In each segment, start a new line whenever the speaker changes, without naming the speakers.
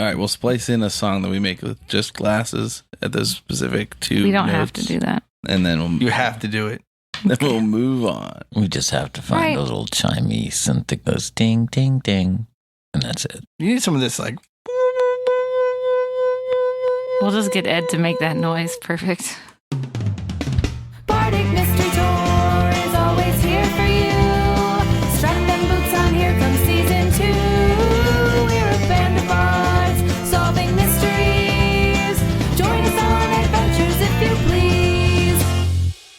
All right, we'll splice in a song that we make with just glasses at those specific two.
We don't
notes,
have to do that.
And then
You have to do it.
then we'll move on.
We just have to find those little chimey synth that goes ding, ding, ding. And that's it.
You need some of this, like...
We'll just get Ed to make that noise. Perfect.
Bardic Mystery Tour is always here for you. Strap them boots on, here comes season 2. We're a band of bards solving mysteries. Join us on adventures if you please.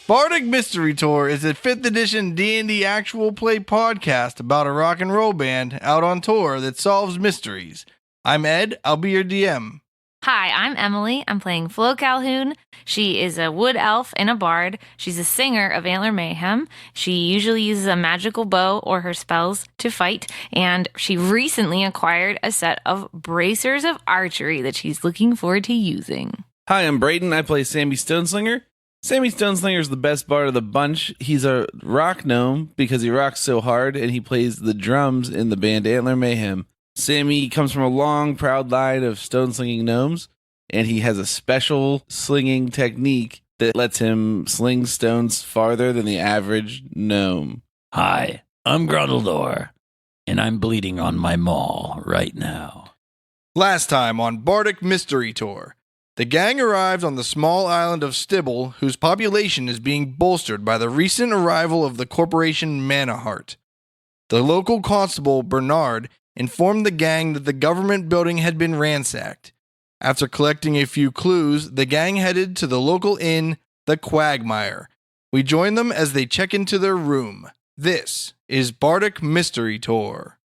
Bardic Mystery Tour is a 5th edition D&D actual play podcast about a rock and roll band out on tour that solves mysteries. I'm Ed. I'll be your DM.
Hi, I'm Emily. I'm playing Flo Calhoun. She is a wood elf and a bard. She's a singer of Antler Mayhem. She usually uses a magical bow or her spells to fight, and she recently acquired a set of bracers of archery that she's looking forward to using.
Hi, I'm Brayden. I play Sammy Stoneslinger. Sammy Stoneslinger is the best bard of the bunch. He's a rock gnome because he rocks so hard, and he plays the drums in the band Antler Mayhem. Sammy comes from a long, proud line of stone-slinging gnomes, and he has a special slinging technique that lets him sling stones farther than the average gnome.
Hi, I'm Grundledore, and I'm bleeding on my maul right now.
Last time on Bardic Mystery Tour, the gang arrived on the small island of Stibble, whose population is being bolstered by the recent arrival of the corporation Manaheart. The local constable, Bernard, informed the gang that the government building had been ransacked. After collecting a few clues, the gang headed to the local inn, the Quagmire. We join them as they check into their room. This is Bardic Mystery Tour.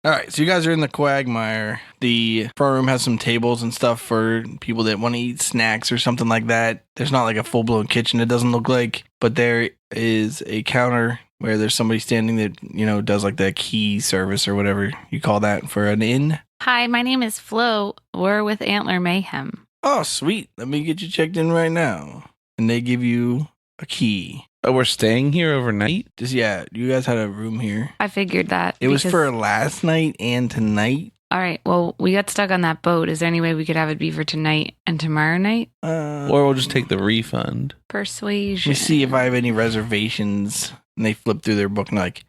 Alright, so you guys are in the Quagmire. The front room has some tables and stuff for people that want to eat snacks or something like that. There's not like a full-blown kitchen, it doesn't look like, but there is a counter where there's somebody standing that, you know, does like the key service or whatever you call that for an inn.
Hi, my name is Flo. We're with Antler Mayhem.
Oh, sweet. Let me get you checked in right now. And they give you a key.
Oh, we're staying here overnight?
Yeah, you guys had a room here.
I figured that.
It was for last night and tonight.
All right, well, we got stuck on that boat. Is there any way we could have it be for tonight and tomorrow night?
Or we'll just take the refund.
Persuasion.
Let me see if I have any reservations. And they flip through their book and like,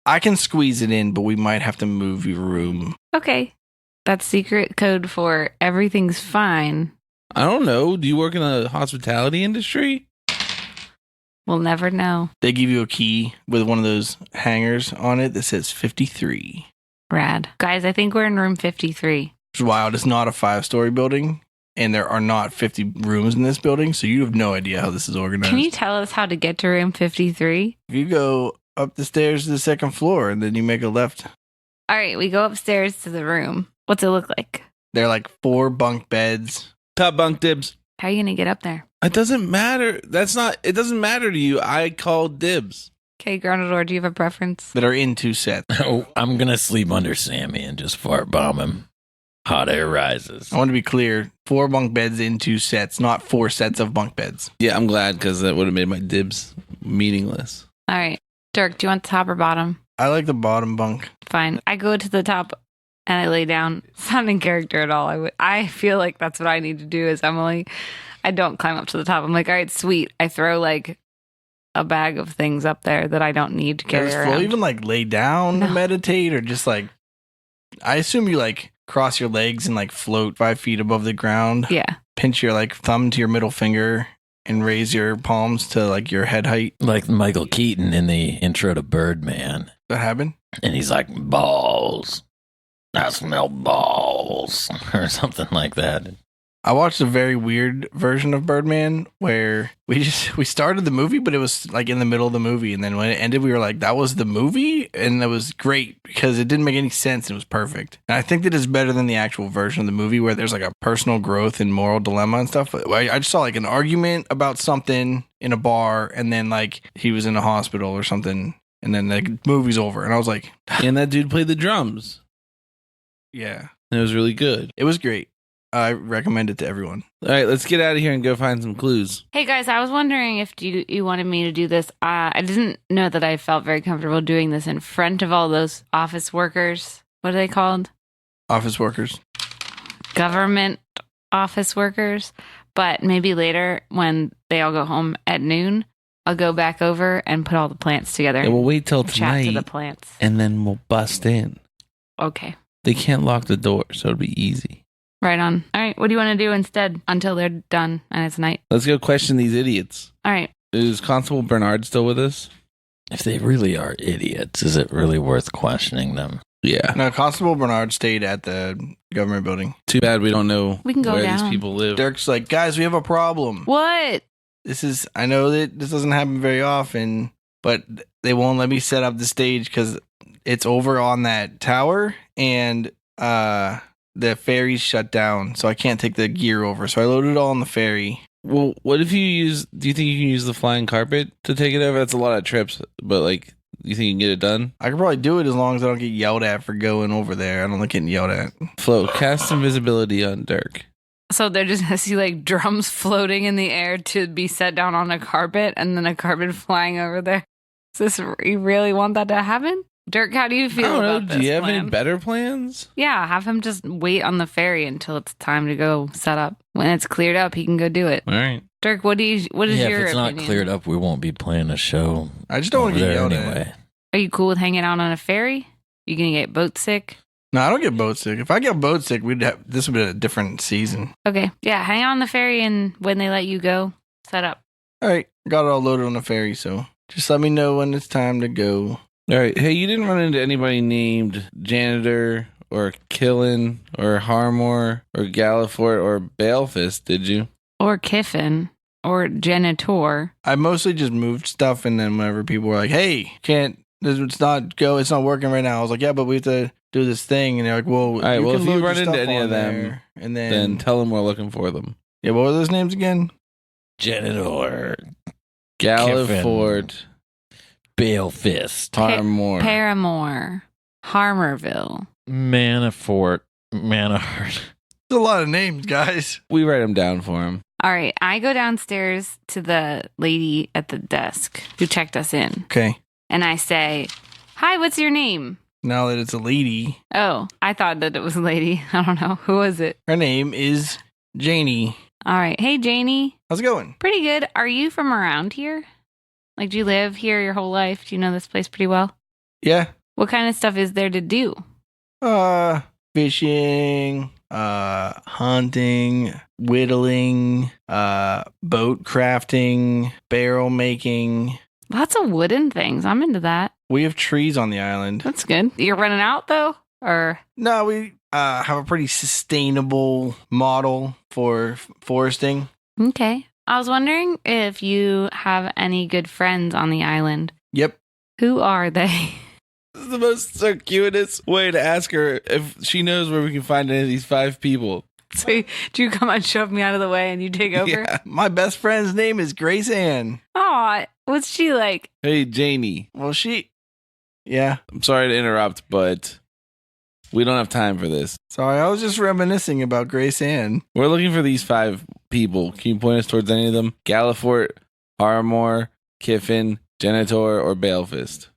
I can squeeze it in, but we might have to move your room.
Okay. That's secret code for everything's fine.
I don't know. Do you work in the hospitality industry?
We'll never know.
They give you a key with one of those hangers on it that says 53.
Rad. Guys, I think we're in room 53.
It's wild. It's not a 5-story building, and there are not 50 rooms in this building, so you have no idea how this is organized.
Can you tell us how to get to room 53?
If you go up the stairs to the second floor, and then you make a left.
All right, we go upstairs to the room. What's it look like?
There are like 4 bunk beds.
Top bunk dibs.
How are you going to get up there?
It doesn't matter. It doesn't matter to you. I called dibs.
Okay, Grundledore, do you have a preference?
That are in 2 sets.
Oh, I'm going to sleep under Sammy and just fart bomb him. Hot air rises.
I want to be clear. 4 bunk beds in 2 sets, not 4 sets of bunk beds.
Yeah, I'm glad because that would have made my dibs meaningless.
All right. Dirk, do you want the top or bottom?
I like the bottom bunk.
Fine. I go to the top and I lay down. It's not in character at all. I feel like that's what I need to do as Emily. I don't climb up to the top. I'm like, all right, sweet. I throw like a bag of things up there that I don't need to carry
Does
around.
Flo even like lay down to meditate or just like, I assume you like cross your legs and like float 5 feet above the ground.
Yeah.
Pinch your like thumb to your middle finger and raise your palms to like your head height.
Like Michael Keaton in the intro to Birdman.
That happened?
And he's like, balls. I smell balls. Or something like that.
I watched a very weird version of Birdman where we started the movie, but it was like in the middle of the movie. And then when it ended, we were like, that was the movie? And that was great because it didn't make any sense. It was perfect. And I think that is better than the actual version of the movie where there's like a personal growth and moral dilemma and stuff. I just saw like an argument about something in a bar and then like he was in a hospital or something. And then the movie's over. And I was like,
and that dude played the drums.
Yeah.
And it was really good.
It was great. I recommend it to everyone.
All right, let's get out of here and go find some clues.
Hey guys, I was wondering if you wanted me to do this. I didn't know that I felt very comfortable doing this in front of all those office workers. What are they called?
Office workers.
government office workers. But maybe later when they all go home at noon, I'll go back over and put all the plants together.
Yeah, we'll wait till
and chat to the
tonight,
plants.
and then we'll bust in.
Okay.
They can't lock the door, so it'll be easy.
Right on. All right. What do you want to do instead until they're done and it's night?
Let's go question these idiots.
All right.
Is Constable Bernard still with us?
If they really are idiots, is it really worth questioning them?
Yeah.
No, Constable Bernard stayed at the government building.
Too bad we don't know
We can go
where
down.
these people live.
Dirk's like, guys, we have a problem.
What?
I know that this doesn't happen very often, but they won't let me set up the stage because it's over on that tower and the ferry's shut down, so I can't take the gear over. So I loaded it all on the ferry.
Well, what if do you think you can use the flying carpet to take it over? That's a lot of trips, but like, you think you can get it done?
I could probably do it as long as I don't get yelled at for going over there. I don't like getting yelled at.
Flo, cast invisibility on Dirk.
So they're just going to see like drums floating in the air to be set down on a carpet and then a carpet flying over there. Is this, you really want that to happen? Dirk, how do you
I
feel
don't know.
about
Do
this
you have
plan?
any better plans?
Yeah, have him just wait on the ferry until it's time to go set up. When it's cleared up, he can go do it.
All right.
Dirk, what is
Yeah,
your
if it's
opinion?
not cleared up, we won't be playing a show.
I just don't want to
over
get
there
yelled
anyway.
at.
Are you cool with hanging out on a ferry? You gonna get boat sick?
No, I don't get boat sick. If I get boat sick, this would be a different season.
Okay, yeah, hang out on the ferry, and when they let you go, set up.
All right, got it all loaded on the ferry, so just let me know when it's time to go.
All right. Hey, you didn't run into anybody named Janitor or Killin or Harmore or Gallifort or Balefist, did you?
Or Kiffin, or Janitor.
I mostly just moved stuff, and then whenever people were like, "Hey, it's not working right now," I was like, "Yeah, but we have to do this thing," and they're like, "Well,
All right. Well,
can
if you
load your
run into
stuff
any
on
of them,
there," and
then
then
tell them we're looking for them.
yeah, what were those names again?
Janitor,
Gallifort,
Balefist,
Harmore.
Paramore, Harmerville.
Manafort, Manahart.
There's a lot of names, guys.
We write them down for him.
All right, I go downstairs to the lady at the desk who checked us in,
Okay,
and I say, "Hi, what's your name?"
now that it's a lady,
Oh, I thought that it was a lady. I don't know. Who was it?
her name is Janie.
All right. Hey, Janie.
How's it going?
Pretty good. Are you from around here? Like, do you live here your whole life? Do you know this place pretty well?
Yeah.
What kind of stuff is there to do?
Fishing, hunting, whittling, boat crafting, barrel making.
Lots of wooden things. I'm into that.
We have trees on the island.
That's good. You're running out, though? Or,
No, we have a pretty sustainable model for foresting.
okay. I was wondering if you have any good friends on the island.
Yep.
Who are they?
This is the most circuitous way to ask her if she knows where we can find any of these 5 people.
So, do you come and shove me out of the way and you take over?
Yeah.
My best friend's name is Grace Ann.
Aw, what's she like?
Hey, Janie.
Well, yeah.
I'm sorry to interrupt, but we don't have time for this.
Sorry, I was just reminiscing about Grace Ann.
We're looking for these 5 people. Can you point us towards any of them? Gallifort, Harmore, Kiffin, Janitor, or Balefist?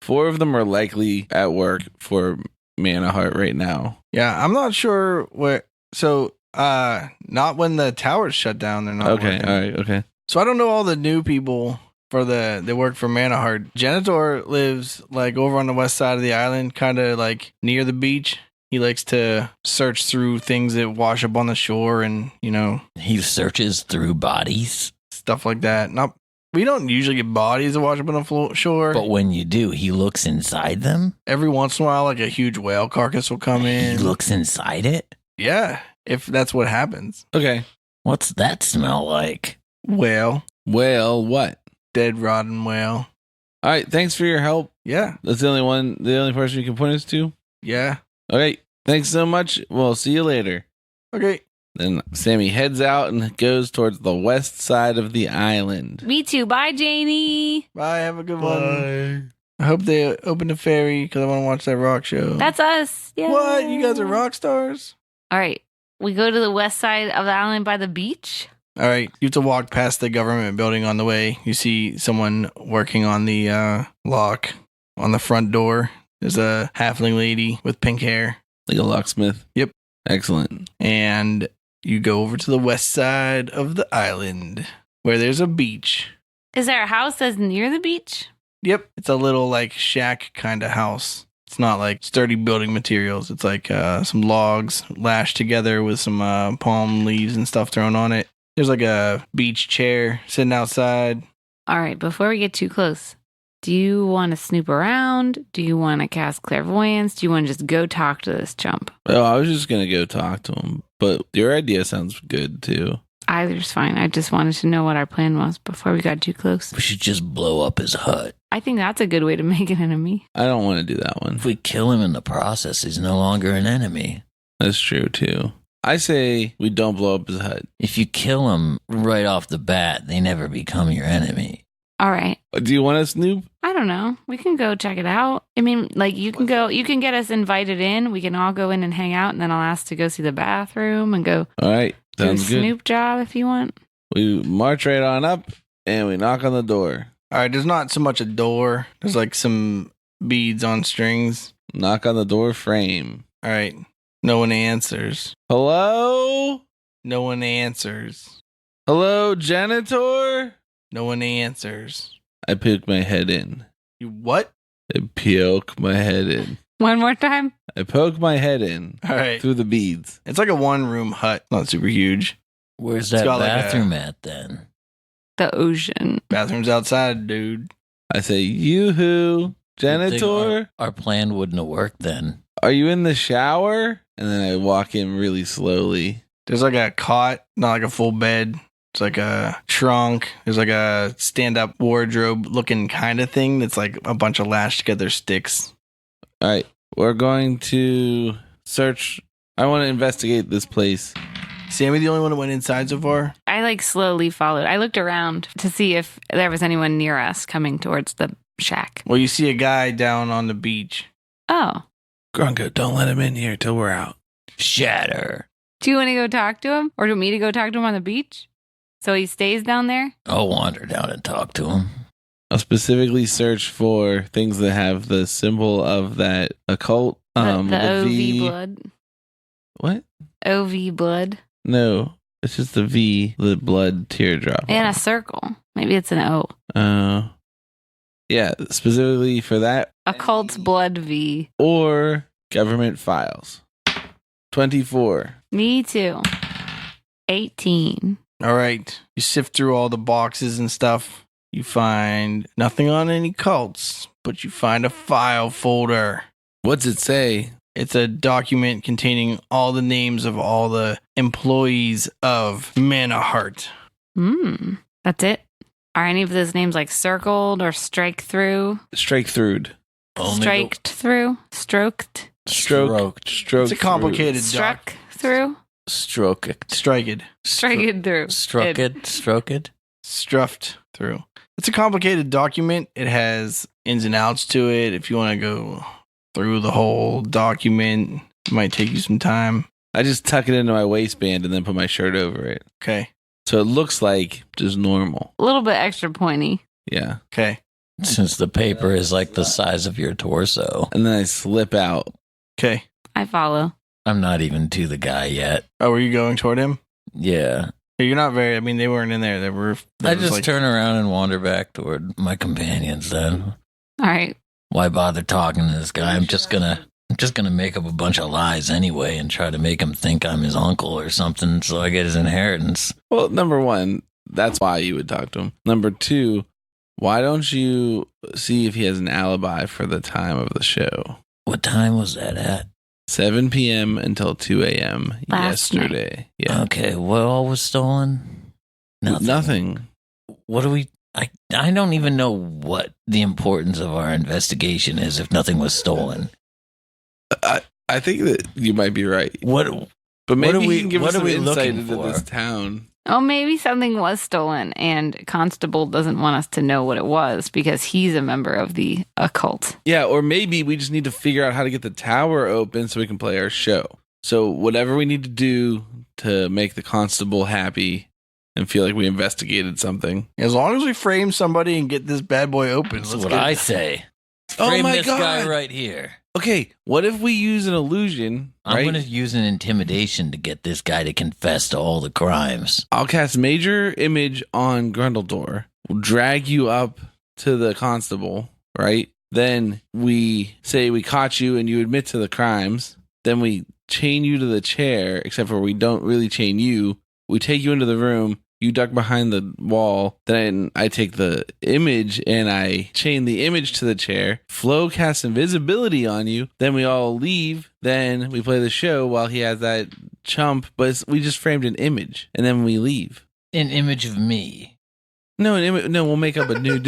4 of them are likely at work for Manahart right now.
Yeah, I'm not sure where. So, not when the tower's shut down. They're not.
Okay,
working.
all right, okay.
So I don't know all the new people for they work for Manahart. Janitor lives like over on the west side of the island, kind of like near the beach. He likes to search through things that wash up on the shore, and
He searches through bodies,
stuff like that. We don't usually get bodies that wash up on the shore.
but when you do, he looks inside them.
Every once in a while, like a huge whale carcass will come
He
in.
looks inside it.
Yeah, if that's what happens.
Okay.
What's that smell like?
Whale,
Well, what?
dead rotten whale.
All right, thanks for your help.
Yeah,
That's the only person you can point us to?
yeah.
Okay, thanks so much. We'll see you later.
Okay.
Then Sammy heads out and goes towards the west side of the island.
Me too. Bye, Janie.
Bye. Have a good one. I hope they open the ferry because I want to watch that rock show.
That's us. Yeah.
What? You guys are rock stars?
All right. We go to the west side of the island by the beach.
All right. You have to walk past the government building on the way. You see someone working on the lock on the front door. There's a halfling lady with pink hair.
Like a locksmith.
Yep.
Excellent.
And you go over to the west side of the island where there's a beach.
Is there a house that's near the beach?
Yep. It's a little like shack kind of house. It's not like sturdy building materials. It's like some logs lashed together with some palm leaves and stuff thrown on it. There's like a beach chair sitting outside.
All right, before we get too close, do you want to snoop around? Do you want to cast clairvoyance? Do you want to just go talk to this chump?
Oh, I was just going to go talk to him, but your idea sounds good too.
Either's fine. I just wanted to know what our plan was before we got too close.
We should just blow up his hut.
I think that's a good way to make an enemy.
I don't want to do that one.
If we kill him in the process, he's no longer an enemy.
That's true too. I say we don't blow up his hut.
If you kill him right off the bat, they never become your enemy.
All right.
Do you want to snoop?
I don't know. We can go check it out. I mean, like you can get us invited in. We can all go in and hang out, and then I'll ask to go see the bathroom and go
All right.
do a
Sounds good.
snoop job if you want.
We march right on up and we knock on the door.
All right, there's not so much a door. There's like some beads on strings.
Knock on the door frame.
All right. No one answers.
Hello?
No one answers.
Hello, janitor?
No one answers.
I poke my head in.
You what?
I poke my head in.
One more time.
I poke my head in
All right.
through the beads.
It's like a one-room hut. Not super huge.
Where's
It's
that
got like
bathroom at then?
The ocean.
Bathroom's outside, dude.
I say, yoo-hoo,
Good thing
janitor?
Our plan wouldn't have worked then.
Are you in the shower? And then I walk in really slowly.
There's like a cot, not like a full bed. It's like a trunk. There's like a stand-up wardrobe looking kind of thing that's like a bunch of lashed together sticks.
All right, we're going to search. I want to investigate this place.
Sammy, the only one that went inside so far?
I like slowly followed. I looked around to see if there was anyone near us coming towards the shack.
Well, you see a guy down on the beach.
Oh.
Grunko, don't let him in here till we're out.
Shatter.
Do you want to go talk to him? Or do you want me to go talk to him on the beach? So he stays down there?
I'll wander down and talk to him.
I'll specifically search for things that have the symbol of that occult.
The OV
V.
blood.
What?
OV blood.
No, it's just the V, the blood teardrop.
And a circle. Maybe it's an O.
Yeah, specifically for that.
Occult's blood V.
Or government files. 24.
Me too. 18.
All right. You sift through all the boxes and stuff. You find nothing on any cults, but you find a file folder.
What's it say?
It's a document containing all the names of all the employees of Manahart.
That's it? Are any of those names like circled or strike through?
Strike through.
Striked through? Stroked?
Stroked.
It's a complicated
Struck through?
Stroke it.
Striked.
Striked through.
Struck it. Stroke it.
Struffed through. It's a complicated document. It has ins and outs to it. If you want to go through the whole document, it might take you some time.
I just tuck it into my waistband and then put my shirt over it.
Okay.
So it looks like just normal.
A little bit extra pointy.
Yeah.
Okay.
Since the paper is like the size of your torso.
And then I slip out.
Okay.
I follow.
I'm not even to the guy yet.
Oh, were you going toward him?
Yeah.
You're not very, I mean, they weren't in there.
I just turn around and wander back toward my companions then.
All right.
Why bother talking to this guy? I'm just gonna make up a bunch of lies anyway and try to make him think I'm his uncle or something so I get his inheritance.
Well, number one, that's why you would talk to him. Number two, why don't you see if he has an alibi for the time of the show?
What time was that at?
7 p.m. until 2 a.m.
Last
yesterday. Yeah.
Okay, what all was stolen?
Nothing.
What do we... I don't even know what the importance of our investigation is if nothing was stolen.
I think that you might be right.
What?
But maybe
What are
he
we-
can give
what
us
are
some
we
insight
looking
into
for?
this town.
Oh, maybe something was stolen and Constable doesn't want us to know what it was because he's a member of the occult.
Yeah, or maybe we just need to figure out how to get the tower open so we can play our show. So whatever we need to do to make the constable happy and feel like we investigated something.
As long as we frame somebody and get this bad boy open,
That's
let's
what
get
I say.
Oh
Frame
my
this guy
God.
right here.
Okay, what if we use an illusion,
I'm
right?
going to use an intimidation to get this guy to confess to all the crimes.
I'll cast Major Image on Grundledore. We'll drag you up to the constable, right? Then we say we caught you and you admit to the crimes. Then we chain you to the chair, except for we don't really chain you. We take you into the room. You duck behind the wall. Then I take the image and I chain the image to the chair. Flo casts invisibility on you. Then we all leave. Then we play the show while he has that chump. But we just framed an image. And then we leave.
An image of me.
No, we'll make up a new...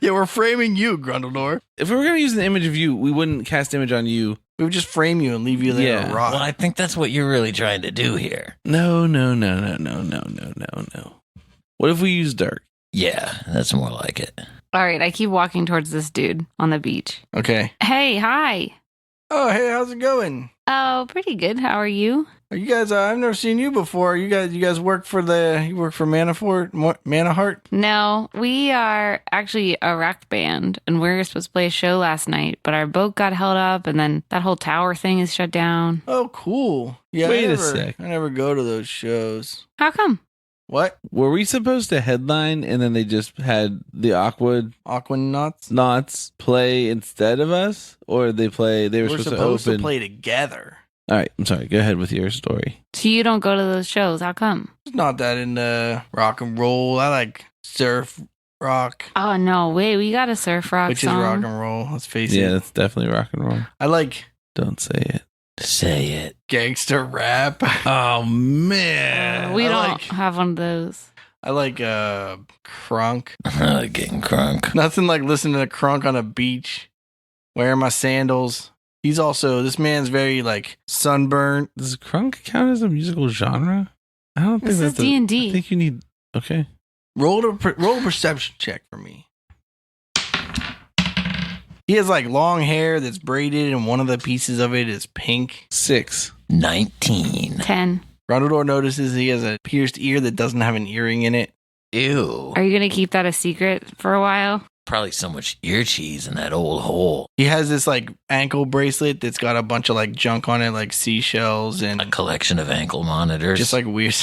Yeah, we're framing you, Grundledore.
If we were going to use an image of you, we wouldn't cast image on you.
We would just frame you and leave you there
Yeah.
a rock.
Well, I think that's what you're really trying to do here.
No. What if we use dark?
Yeah, that's more like it.
All right, I keep walking towards this dude on the beach.
Okay.
Hey, hi.
Oh, hey, how's it going?
Oh, pretty good. How are you?
Are you guys? I've never seen you before. You guys work for Manahart?
No, we are actually a rock band, and we were supposed to play a show last night, but our boat got held up, and then that whole tower thing is shut down.
Oh, cool. Yeah.
Wait a sec.
I never go to those shows.
How come?
What?
Were we supposed to headline and then they just had the
Aquanauts?
Knots play instead of us? Or they were
We're
supposed to open?
play together.
All right, I'm sorry. Go ahead with your story.
So you don't go to those shows. How come?
It's not that into rock and roll. I like surf rock,
Oh, no, wait. We got a surf rock
which
song.
is rock and roll. Let's face
Yeah,
it.
that's definitely rock and roll.
I like
Don't say it.
Say it.
gangster rap.
Oh, man.
We
I
don't
like-
have one of those.
I like crunk.
I like getting crunk.
Nothing like listening to crunk on a beach, wearing my sandals. This man's very like sunburnt.
Does crunk count as a musical genre? I don't think
This is
that's
D&D.
I think you need... Okay.
Roll a perception check for me. He has like long hair that's braided, and one of the pieces of it is pink.
6.
19.
10.
Grundledore notices he has a pierced ear that doesn't have an earring in it.
Ew.
Are you going to keep that a secret for a while?
Probably so much ear cheese in that old hole.
He has this like ankle bracelet that's got a bunch of like junk on it, like seashells
A
and
collection of ankle monitors.
just like weird.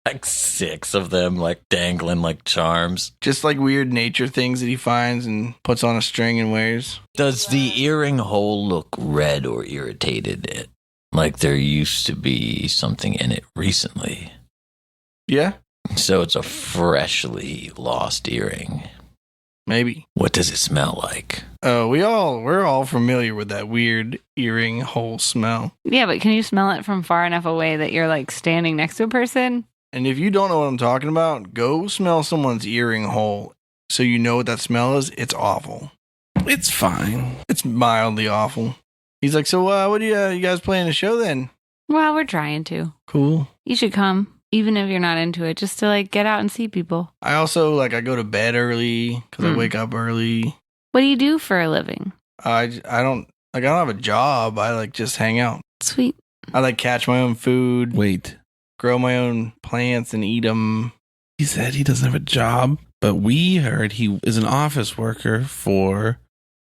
like 6 of them, like dangling like charms.
Just like weird nature things that he finds and puts on a string and wears.
Does the earring hole look red or irritated? Like there used to be something in it recently.
Yeah,
So it's a freshly lost earring.
maybe.
What does it smell like?
We're all familiar with that weird earring hole smell.
Yeah, but can you smell it from far enough away that you're like standing next to a person?
And if you don't know what I'm talking about, go smell someone's earring hole so you know what that smell is. It's awful.
It's fine.
It's mildly awful. He's like, so what do you guys playing a show then?
Well, we're trying to.
Cool.
You should come, even if you're not into it, just to like get out and see people.
I also I go to bed early because I wake up early.
What do you do for a living?
I don't have a job. I just hang out.
Sweet.
I catch my own food,
Wait.
grow my own plants and eat them.
He said he doesn't have a job, but we heard he is an office worker for...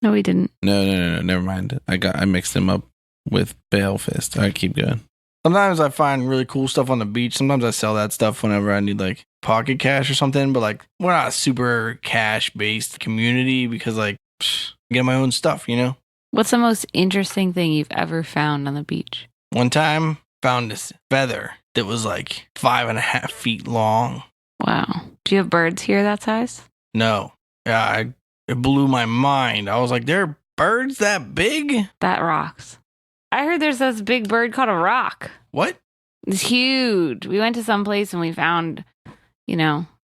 No, we didn't.
No. Never mind. I mixed him up with Balefist. All right, keep going.
Sometimes I find really cool stuff on the beach. Sometimes I sell that stuff whenever I need pocket cash or something. But we're not a super cash based community because I get my own stuff, you know?
What's the most interesting thing you've ever found on the beach?
One time found this feather that was 5.5 feet long.
Wow. Do you have birds here that size?
No. Yeah, it blew my mind. I was like, there are birds that big?
That rocks. I heard there's this big bird called a rock.
What?
It's huge. We went to some place and we found,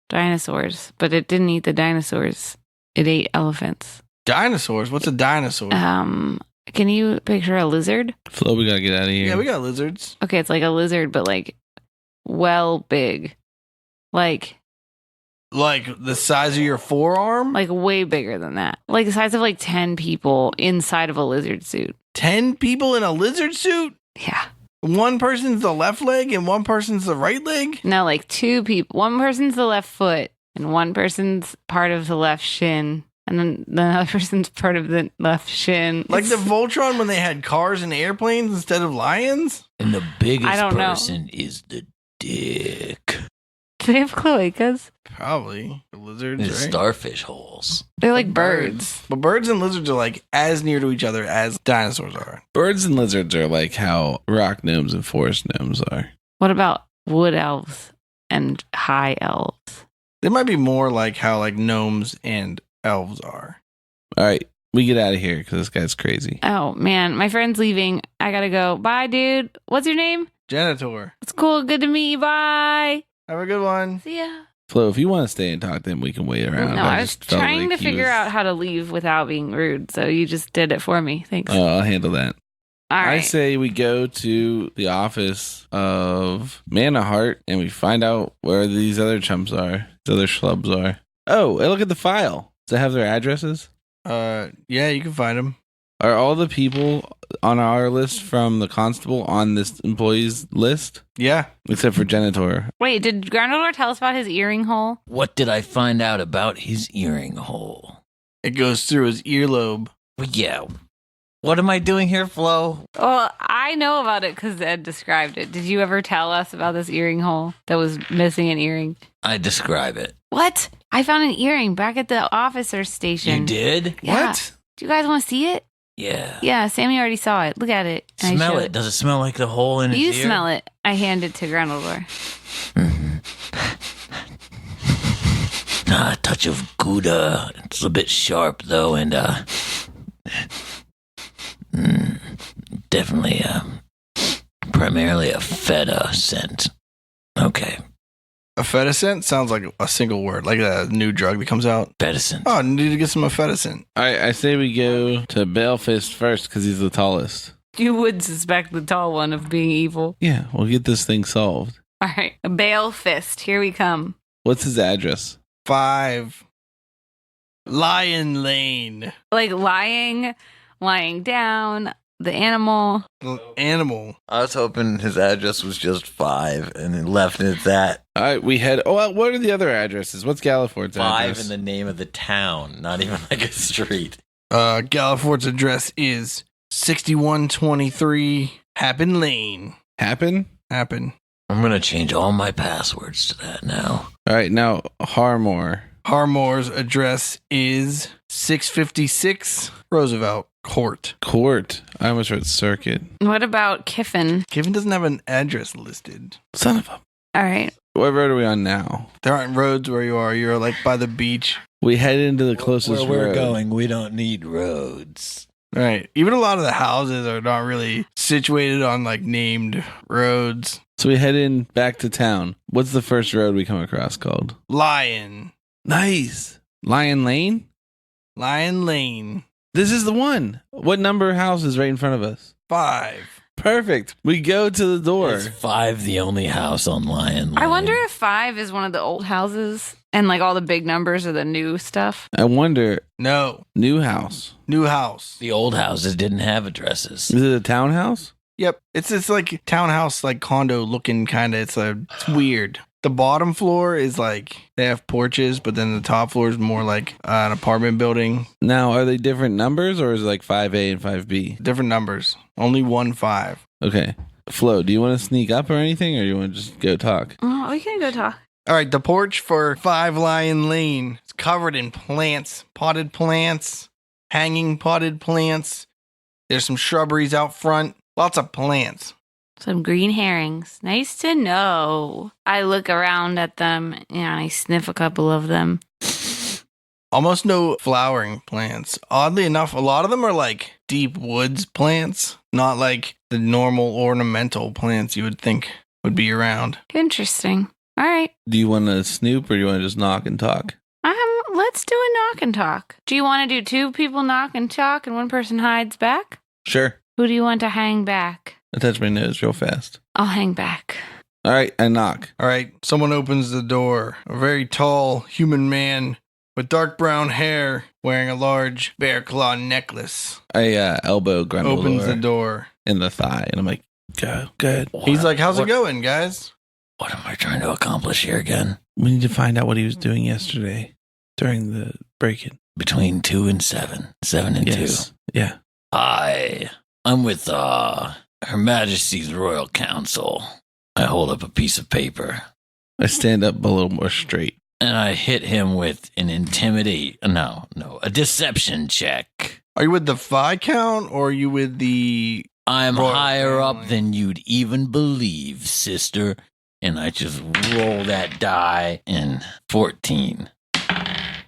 dinosaurs, but it didn't eat the dinosaurs. It ate elephants.
Dinosaurs? What's a dinosaur?
Can you picture a lizard?
Flo, we gotta get out of here.
Yeah, we got lizards.
Okay, it's like a lizard, but well big. Like
the size of your forearm?
way bigger than that. Like the size of 10 people inside of a lizard suit.
10 people in a lizard suit?
Yeah.
One person's the left leg and one person's the right leg?
No, 2 people. One person's the left foot and one person's part of the left shin
and then the other person's part of the left shin.
Like the Voltron when they had cars and airplanes instead of lions?
And the biggest
I don't know.
person is the dick.
Do they have cloacas?
Probably. The lizards,
It's
right?
starfish holes.
They're like birds.
But birds and lizards are like as near to each other as dinosaurs are.
Birds and lizards are like how rock gnomes and forest gnomes are.
What about wood elves and high elves?
They might be more like how like gnomes and elves are.
All right, we get out of here because this guy's crazy.
Oh man, my friend's leaving. I gotta go. Bye, dude. What's your name?
Janitor.
It's cool. Good to meet you. Bye.
Have a good one.
See ya.
Flo, if you want to stay and talk to him, we can wait around.
No, I was
just felt
trying
like
to
he
figure
was-
out how to leave without being rude, so you just did it for me. Thanks.
Oh, I'll handle that.
All right.
I say we go to the office of Manahart and we find out where these other chumps are, these other schlubs are. Oh, hey, look at the file. Does it have their addresses?
Yeah, you can find them.
Are all the people on our list from the constable on this employees list?
Yeah.
Except for Janitor.
Wait, did Grundledore tell us about his earring hole?
What did I find out about his earring hole?
It goes through his earlobe.
Well, yeah. What am I doing here, Flo?
Well, I know about it because Ed described it. Did you ever tell us about this earring hole that was missing an earring?
I describe it.
What? I found an earring back at the officer station.
You did?
Yeah.
What?
Do you guys want to see it?
Yeah.
Yeah, Sammy already saw it. Look at it. And I
Smell
showed
it. Does it smell like the hole in his
You
ear?
smell it. I hand it to Grundledore.
A touch of Gouda. It's a bit sharp, though, and, definitely, primarily a feta scent. Okay.
A fetacent sounds like a single word, like a new drug that comes out.
Feta scent.
Oh, I need to get some fetacent.
I say we go to Balefist first because he's the tallest.
You would suspect the tall one of being evil.
Yeah, we'll get this thing solved.
All right. A bale fist. Here we come.
What's his address?
5 Lion Lane.
Like lying down, the animal.
The animal.
I was hoping his address was just 5 and then left it at that.
All right, we head. Oh, what are the other addresses? What's Galliford's
5
address?
in the name of the town, not even like a street.
Galliford's address is 6123 Happen Lane.
Happen?
Happen.
I'm going to change all my passwords to that now.
All right, now Harmore.
Harmore's address is 656 Roosevelt Court.
Court. I almost wrote Circuit.
What about Kiffin?
Kevin doesn't have an address listed.
Son of a.
All right.
What road are we on now?
There aren't roads where you are. You're like by the beach.
We head into the closest
Where we're
road.
going, we don't need roads.
Right. Even a lot of the houses are not really situated on like named roads.
So we head in back to town. What's the first road we come across called?
Lion.
Nice. Lion Lane?
Lion Lane.
This is the one. What number house is right in front of us?
5.
Perfect. We go to the door.
Is 5 the only house on Lion Lane?
I wonder if 5 is one of the old houses and like all the big numbers are the new stuff.
I wonder,
No.
new house.
New house.
the old houses didn't have addresses.
Is it a townhouse?
Yep. It's like townhouse, like condo looking kind of. It's weird. The bottom floor is like they have porches, but then the top floor is more like an apartment building.
Now, are they different numbers or is it like 5A and 5B?
Different numbers. Only 1 5.
Okay. Flo, do you want to sneak up or anything or do you want to just go talk?
Oh, we can go talk.
All right. The porch for 5 Lion Lane is covered in plants, potted plants, hanging potted plants. There's some shrubberies out front. Lots of plants.
Some green herrings. Nice to know. I look around at them and I sniff a couple of them.
Almost no flowering plants. Oddly enough, a lot of them are like deep woods plants, not like the normal ornamental plants you would think would be around.
Interesting. All right.
Do you want to snoop or do you want to just knock and talk?
Let's do a knock and talk. Do you want to do 2 people knock and talk and 1 person hides back?
Sure.
Who do you want to hang back?
I touch my nose real fast.
I'll hang back.
All right, I knock.
All right, someone opens the door. A very tall human man with dark brown hair wearing a large bear claw necklace
I elbow Grundledore
opens the door.
in the thigh and I'm like, go, good.
He's like, how's it
What-
going, guys?
What am I trying to accomplish here again?
We need to find out what he was doing yesterday during the break-in.
between 2 and 7. 7 and 2.
Yeah.
I'm with Her Majesty's Royal Council. I hold up a piece of paper.
I stand up a little more straight.
And I hit him with an a deception check.
Are you with the Viscount or are you with the...
I'm
Royal
higher
family?
up than you'd even believe, sister. And I just roll that die in 14.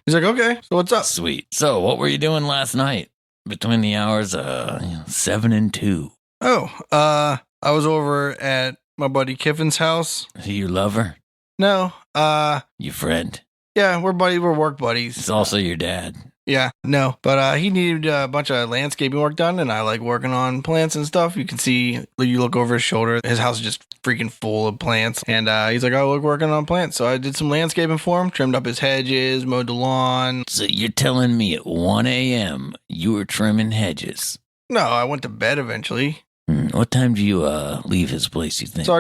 He's like, okay, so what's up?
Sweet. So, what were you doing last night between the hours of 7 and 2?
Oh, I was over at my buddy Kiffin's house.
Is he your lover?
No,
Your friend?
yeah, we're work buddies.
He's also your dad.
Yeah, no, but he needed a bunch of landscaping work done, and I like working on plants and stuff. You can see, you look over his shoulder, his house is just freaking full of plants, and he's like, I like working on plants, so I did some landscaping for him, trimmed up his hedges, mowed the lawn.
So, you're telling me at 1 a.m. you were trimming hedges?
No, I went to bed eventually.
What time do you leave his place, you think?
So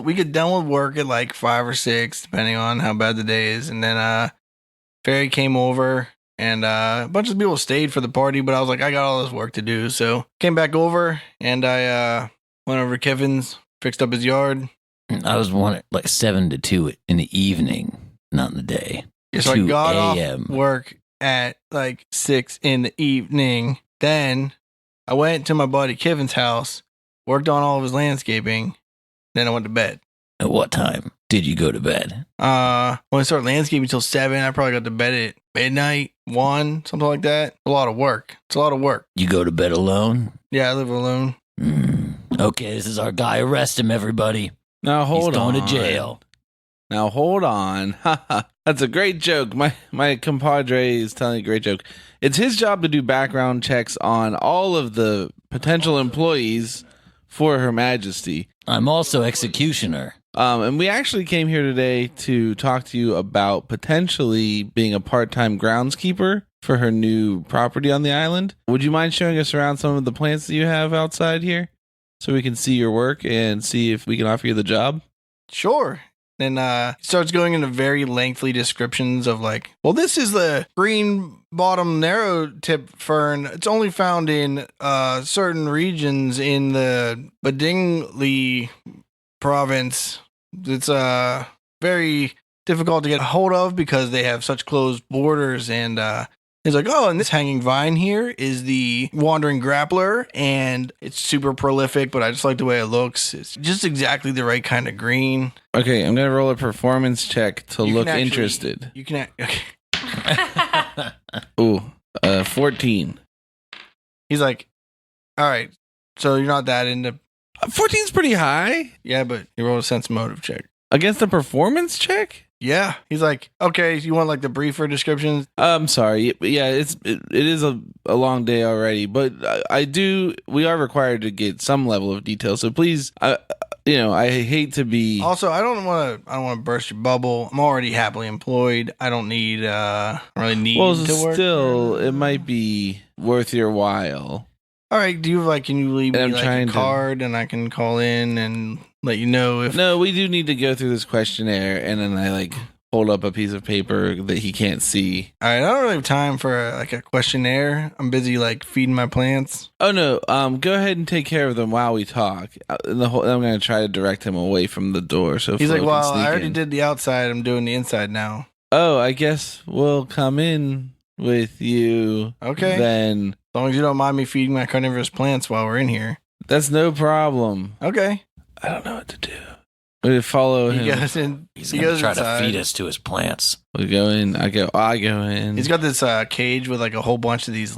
we get done with work at like 5 or 6, depending on how bad the day is, and then Fairy came over. And a bunch of people stayed for the party, but I was like, I got all this work to do. So came back over and I went over to Kevin's, fixed up his yard.
I was wanting like 7 to 2 in the evening, not in the day.
Yeah, so I
2
got
a.m.
off work at like 6 in the evening. Then I went to my buddy Kevin's house, worked on all of his landscaping. Then I went to bed.
At what time did you go to bed?
When I started landscaping until 7, I probably got to bed at midnight, 1, something like that. A lot of work. It's a lot of work.
You go to bed alone?
Yeah, I live alone.
Okay, this is our guy. Arrest him, everybody.
Now hold
He's
on.
going to jail.
Now hold on. That's a great joke. My compadre is telling a great joke. It's his job to do background checks on all of the potential employees for Her Majesty.
I'm also executioner.
And we actually came here today to talk to you about potentially being a part-time groundskeeper for her new property on the island. Would you mind showing us around some of the plants that you have outside here so we can see your work and see if we can offer you the job?
Sure. Then he starts going into very lengthy descriptions of like, well, this is the green bottom narrow tip fern. It's only found in certain regions in the Badingly province. It's very difficult to get a hold of because they have such closed borders. And he's like, oh, and this hanging vine here is the wandering grappler, and it's super prolific, but I just like the way it looks. It's just exactly the right kind of green.
Okay, I'm going to roll a performance check to
You
look
can actually-
interested.
You can okay.
Ooh, 14.
He's like, all right, so you're not that into...
14's pretty high.
Yeah, but he rolled a sense motive check.
Against a performance check?
Yeah. He's like, okay, you want like the briefer descriptions?
I'm sorry. Yeah, it is a long day already, but we are required to get some level of detail. So please, I hate to be.
Also, I don't want to burst your bubble. I'm already happily employed. I don't need, really need
Well,
to work.
still, it might be worth your while.
All right. Can you leave me
I'm
like
trying
a
to-
card and I can call in and let you know if...
No, we do need to go through this questionnaire, and then I hold up a piece of paper that he can't see.
All right. I don't really have time for a questionnaire. I'm busy feeding my plants.
Oh no, go ahead and take care of them while we talk. I'm going to try to direct him away from the door. So
He's
Flo
like,
can
well,
sneak
I already
in.
did the outside. I'm doing the inside now.
Oh, I guess we'll come in with you.
Okay.
Then
As long as you don't mind me feeding my carnivorous plants while we're in here.
that's no problem.
Okay.
I don't know what to do. We follow
He
him.
goes in.
He's
He
going to
goes
try
inside.
to feed us to his plants.
We go in. I go in.
He's got this cage with a whole bunch of these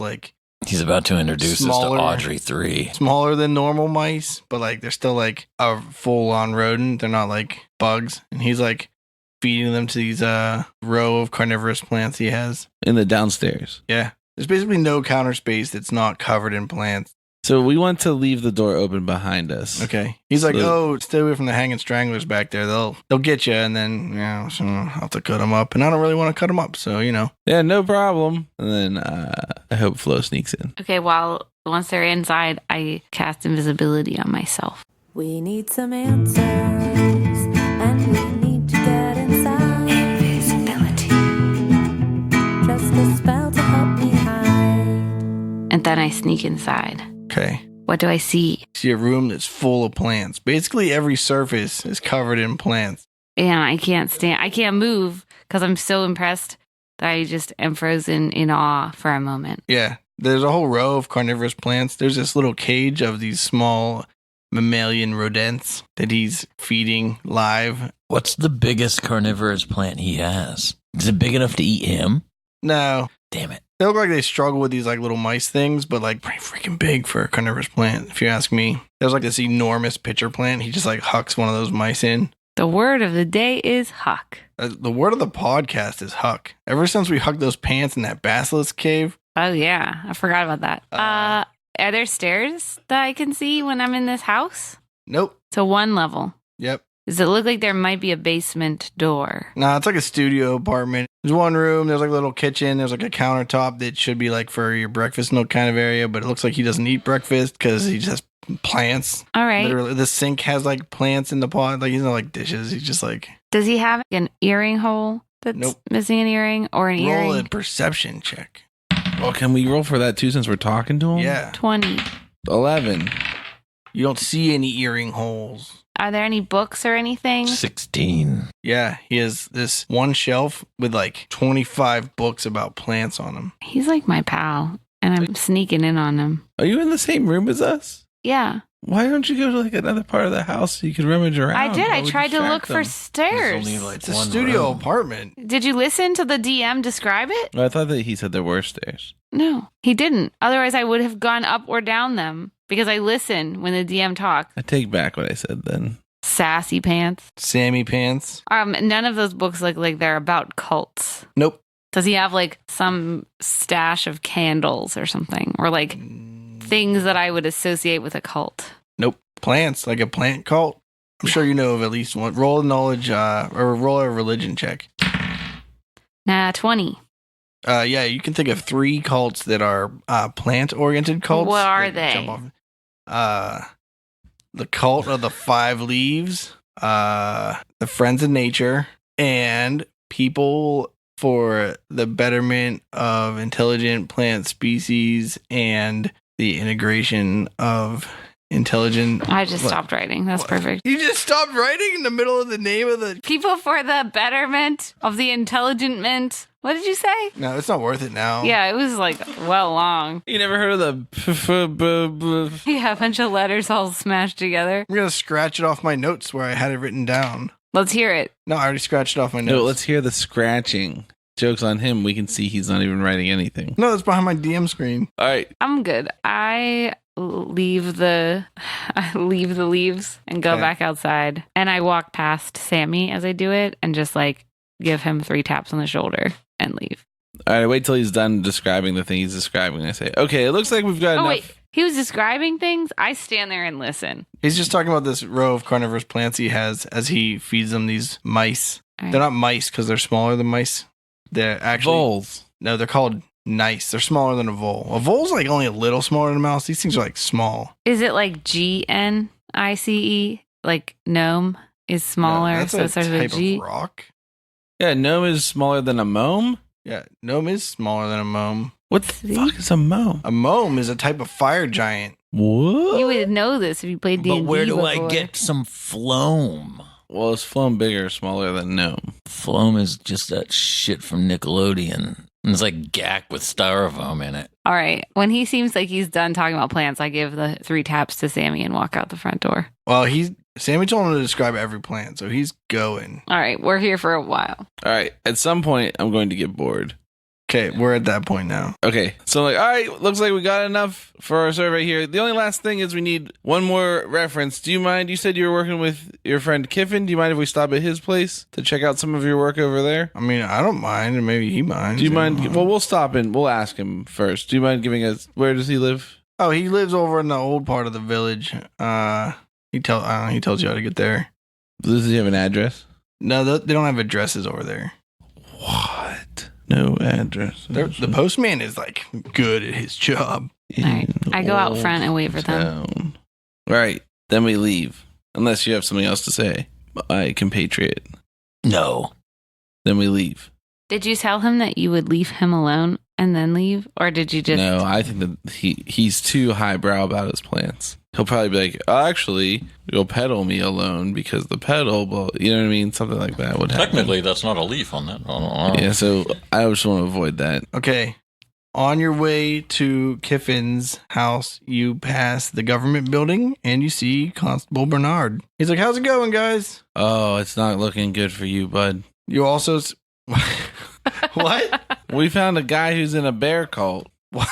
He's about to introduce
Smaller.
us to Audrey 3.
smaller than normal mice, but they're still a full on rodent. They're not bugs. And he's feeding them to these row of carnivorous plants he has.
in the downstairs.
Yeah. There's basically no counter space that's not covered in plants.
So we want to leave the door open behind us.
Okay. He's like,
So-
oh, stay away from the hanging stranglers back there. They'll get you, and then so I'll have to cut them up, and I don't really want to cut them up, so
Yeah, no problem. And then I hope Flo sneaks in.
Okay, once they're inside, I cast invisibility on myself.
We need some answers, and we need to get inside.
Invisibility.
Just a spell to help
And then I sneak inside.
Okay.
What do I see?
See a room that's full of plants. Basically, every surface is covered in plants.
And I can't move because I'm so impressed that I just am frozen in awe for a moment.
Yeah. There's a whole row of carnivorous plants. There's this little cage of these small mammalian rodents that he's feeding live.
What's the biggest carnivorous plant he has? Is it big enough to eat him?
No.
Damn it.
They look like they struggle with these like little mice things, but like pretty freaking big for a carnivorous plant, if you ask me. There's like this enormous pitcher plant. He just like hucks one of those mice in.
The word of the day is huck.
The word of the podcast is huck. Ever since we hucked those pants in that basilisk cave.
Oh, yeah. I forgot about that. Are there stairs that I can see when I'm in this house?
Nope.
So one level.
Yep.
Does it look like there might be a basement door?
Nah, it's like a studio apartment. There's one room. There's like a little kitchen. There's like a countertop that should be like for your breakfast nook kind of area, but it looks like he doesn't eat breakfast because he just has plants.
All right.
Literally, the sink has like plants in the pot. Like he's not like dishes. He's just like
Does he have an earring hole that's
Nope.
missing an earring or an
roll a
earring?
perception check.
Well, can we roll for that too since we're talking to him?
Yeah.
20.
11.
You don't see any earring holes.
Are there any books or anything?
16.
Yeah, he has this one shelf with like 25 books about plants on them.
He's like my pal, and I'm sneaking in on him.
Are you in the same room as us?
Yeah.
Why don't you go to like another part of the house so you can rummage around?
I did.
That
I
would
tried to
distract
look for
them.
stairs.
There's only, like,
It's a
one
studio
room.
apartment.
Did you listen to the DM describe it?
I thought that he said there were stairs.
No, he didn't. Otherwise, I would have gone up or down them because I listen when the DM talks.
I take back what I said then.
Sassy pants.
Sammy pants.
None of those books look like they're about cults.
Nope.
Does he have like some stash of candles or something, or like things that I would associate with a cult?
Nope. Plants, like a plant cult. I'm sure you know of at least one. Roll a knowledge or roll a religion check.
Nah, 20.
Yeah, you can think of 3 cults that are plant-oriented cults.
What are
that
they?
jump off. The cult of the 5 leaves, the Friends of Nature, and people for the betterment of intelligent plant species and the integration of intelligent.
I just
What?
stopped writing. That's perfect.
You just stopped writing in the middle of the name of the.
People for the betterment of the intelligent mint. What did you say?
No, it's not worth it now.
Yeah, it was like well long.
You never heard of the
Yeah, a bunch of letters all smashed together.
I'm gonna scratch it off my notes where I had it written down.
Let's hear it.
No, I already scratched it off my notes.
No, let's hear the scratching. Joke's on him. We can see he's not even writing anything.
No, it's behind my DM screen.
All right.
I'm good. I leave the leaves and go
Okay.
back outside, and I walk past Sammy as I do it, and just like give him 3 taps on the shoulder and leave.
All right. Wait till he's done describing the thing he's describing. I say, okay, it looks like we've got
Oh
enough.
wait, he was describing things. I stand there and listen.
He's just talking about this row of carnivorous plants he has as he feeds them these mice.
All right.
They're not mice because they're smaller than mice. They're actually
Voles.
No, they're called nice. They're smaller than a vole. A vole's like only a little smaller than a mouse. These things are like small.
Is it like GNICE? Like gnome is smaller,
No, that's
so
a
it starts with a
type
G.
of rock.
Yeah, gnome is smaller than a mome.
Yeah, gnome is smaller than a mome.
What the
See?
fuck is a mome?
A mome is a type of fire giant.
What?
You would know this if you played D&D
But where do I
before.
get some phloem?
Well, is Floam bigger or smaller than gnome?
Phloem is just that shit from Nickelodeon. It's like gack with styrofoam in it.
All right. When he seems like he's done talking about plants, I give the 3 taps to Sammy and walk out the front door.
Well, Sammy told him to describe every plant, so he's going.
All right. We're here for a while.
All right. At some point, I'm going to get bored.
Okay, we're at that point now.
Okay. So, like, all right, looks like we got enough for our survey here. The only last thing is we need one more reference. Do you mind? You said you were working with your friend Kiffin. Do you mind if we stop at his place to check out some of your work over there?
I mean, I don't mind, and maybe he minds.
Do you mind? Well, we'll stop and we'll ask him first. Do you mind giving us, where does he live?
Oh, he lives over in the old part of the village. He tells you how to get there.
Does he have an address?
No, they don't have addresses over there.
What? No address.
The postman is like good at his job.
All right. I go out front and wait for them.
Town. All right. Then we leave. Unless you have something else to say, my compatriot.
No.
Then we leave.
Did you tell him that you would leave him alone and then leave? Or did you just...
No, I think that he's too highbrow about his plants. He'll probably be like, oh, actually, you'll petal me alone because the petal, you know what I mean? Something like that would happen.
Technically, that's not a leaf on that.
Yeah, so I just want to avoid that.
Okay. On your way to Kiffin's house, you pass the government building and you see Constable Bernard. He's like, how's it going, guys?
Oh, it's not looking good for you, bud.
You also... What?
We found a guy who's in a bear cult.
What?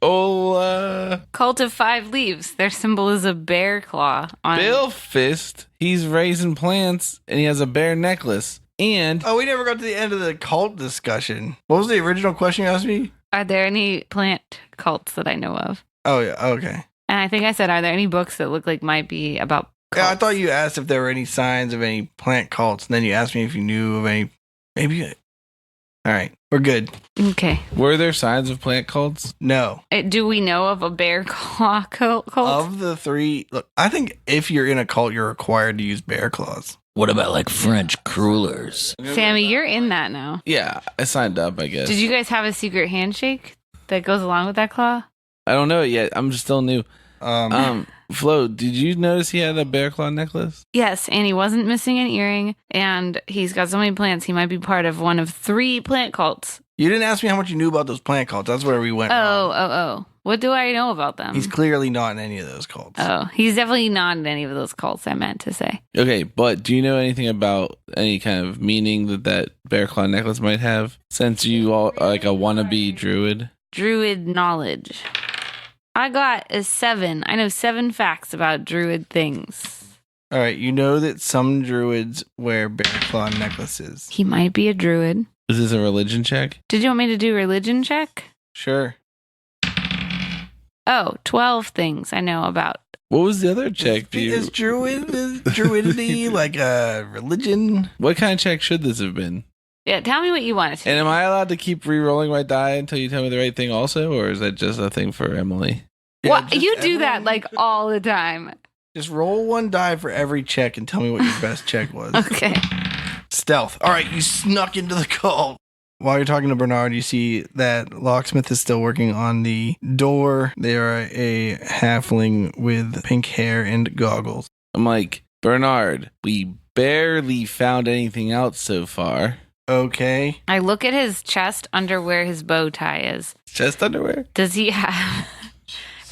Oh,
Cult of 5 Leaves. Their symbol is a bear claw. On
Bill Fist. He's raising plants and he has a bear necklace. And
Oh, we never got to the end of the cult discussion. What was the original question you asked me?
Are there any plant cults that I know of?
Oh, yeah. Okay.
And I think I said, are there any books that look like might be about cults?
Yeah, I thought you asked if there were any signs of any plant cults. And then you asked me if you knew of any. Maybe. All right. We're good.
Okay.
were there signs of plant cults?
No.
Do we know of a bear claw cult?
Of the 3, look, I think if you're in a cult, you're required to use bear claws.
What about like French crullers?
Sammy, you're in that now.
Yeah, I signed up, I guess.
Did you guys have a secret handshake that goes along with that claw?
I don't know it yet. I'm just still new. Flo, did you notice he had a bear claw necklace?
Yes, and he wasn't missing an earring, and he's got so many plants, he might be part of one of 3 plant cults.
You didn't ask me how much you knew about those plant cults. That's where we went wrong.
Oh. What do I know about them?
He's clearly not in any of those cults.
Oh, he's definitely not in any of those cults, I meant to say.
Okay, but do you know anything about any kind of meaning that bear claw necklace might have? Since you all are like a wannabe druid.
Druid knowledge. I got a 7. I know 7 facts about druid things.
All right, you know that some druids wear bear claw necklaces.
He might be a druid.
Is this a religion check?
Did you want me to do religion check?
Sure.
Oh, 12 things I know about.
What was the other check?
Is druidity like a religion?
What kind of check should this have been?
Yeah, tell me what you want to
And am I allowed to keep re-rolling my die until you tell me the right thing also? Or is that just a thing for Emily?
What?
just
You do that
everyone-
like all the time.
Just roll 1 die for every check and tell me what your best check was.
Okay.
Stealth. All right, you snuck into the cult. While you're talking to Bernard, you see that Locksmith is still working on the door. They are a halfling with pink hair and goggles.
I'm like, Bernard, we barely found anything out so far.
Okay.
I look at his chest under where his bow tie is.
Chest underwear?
Does he have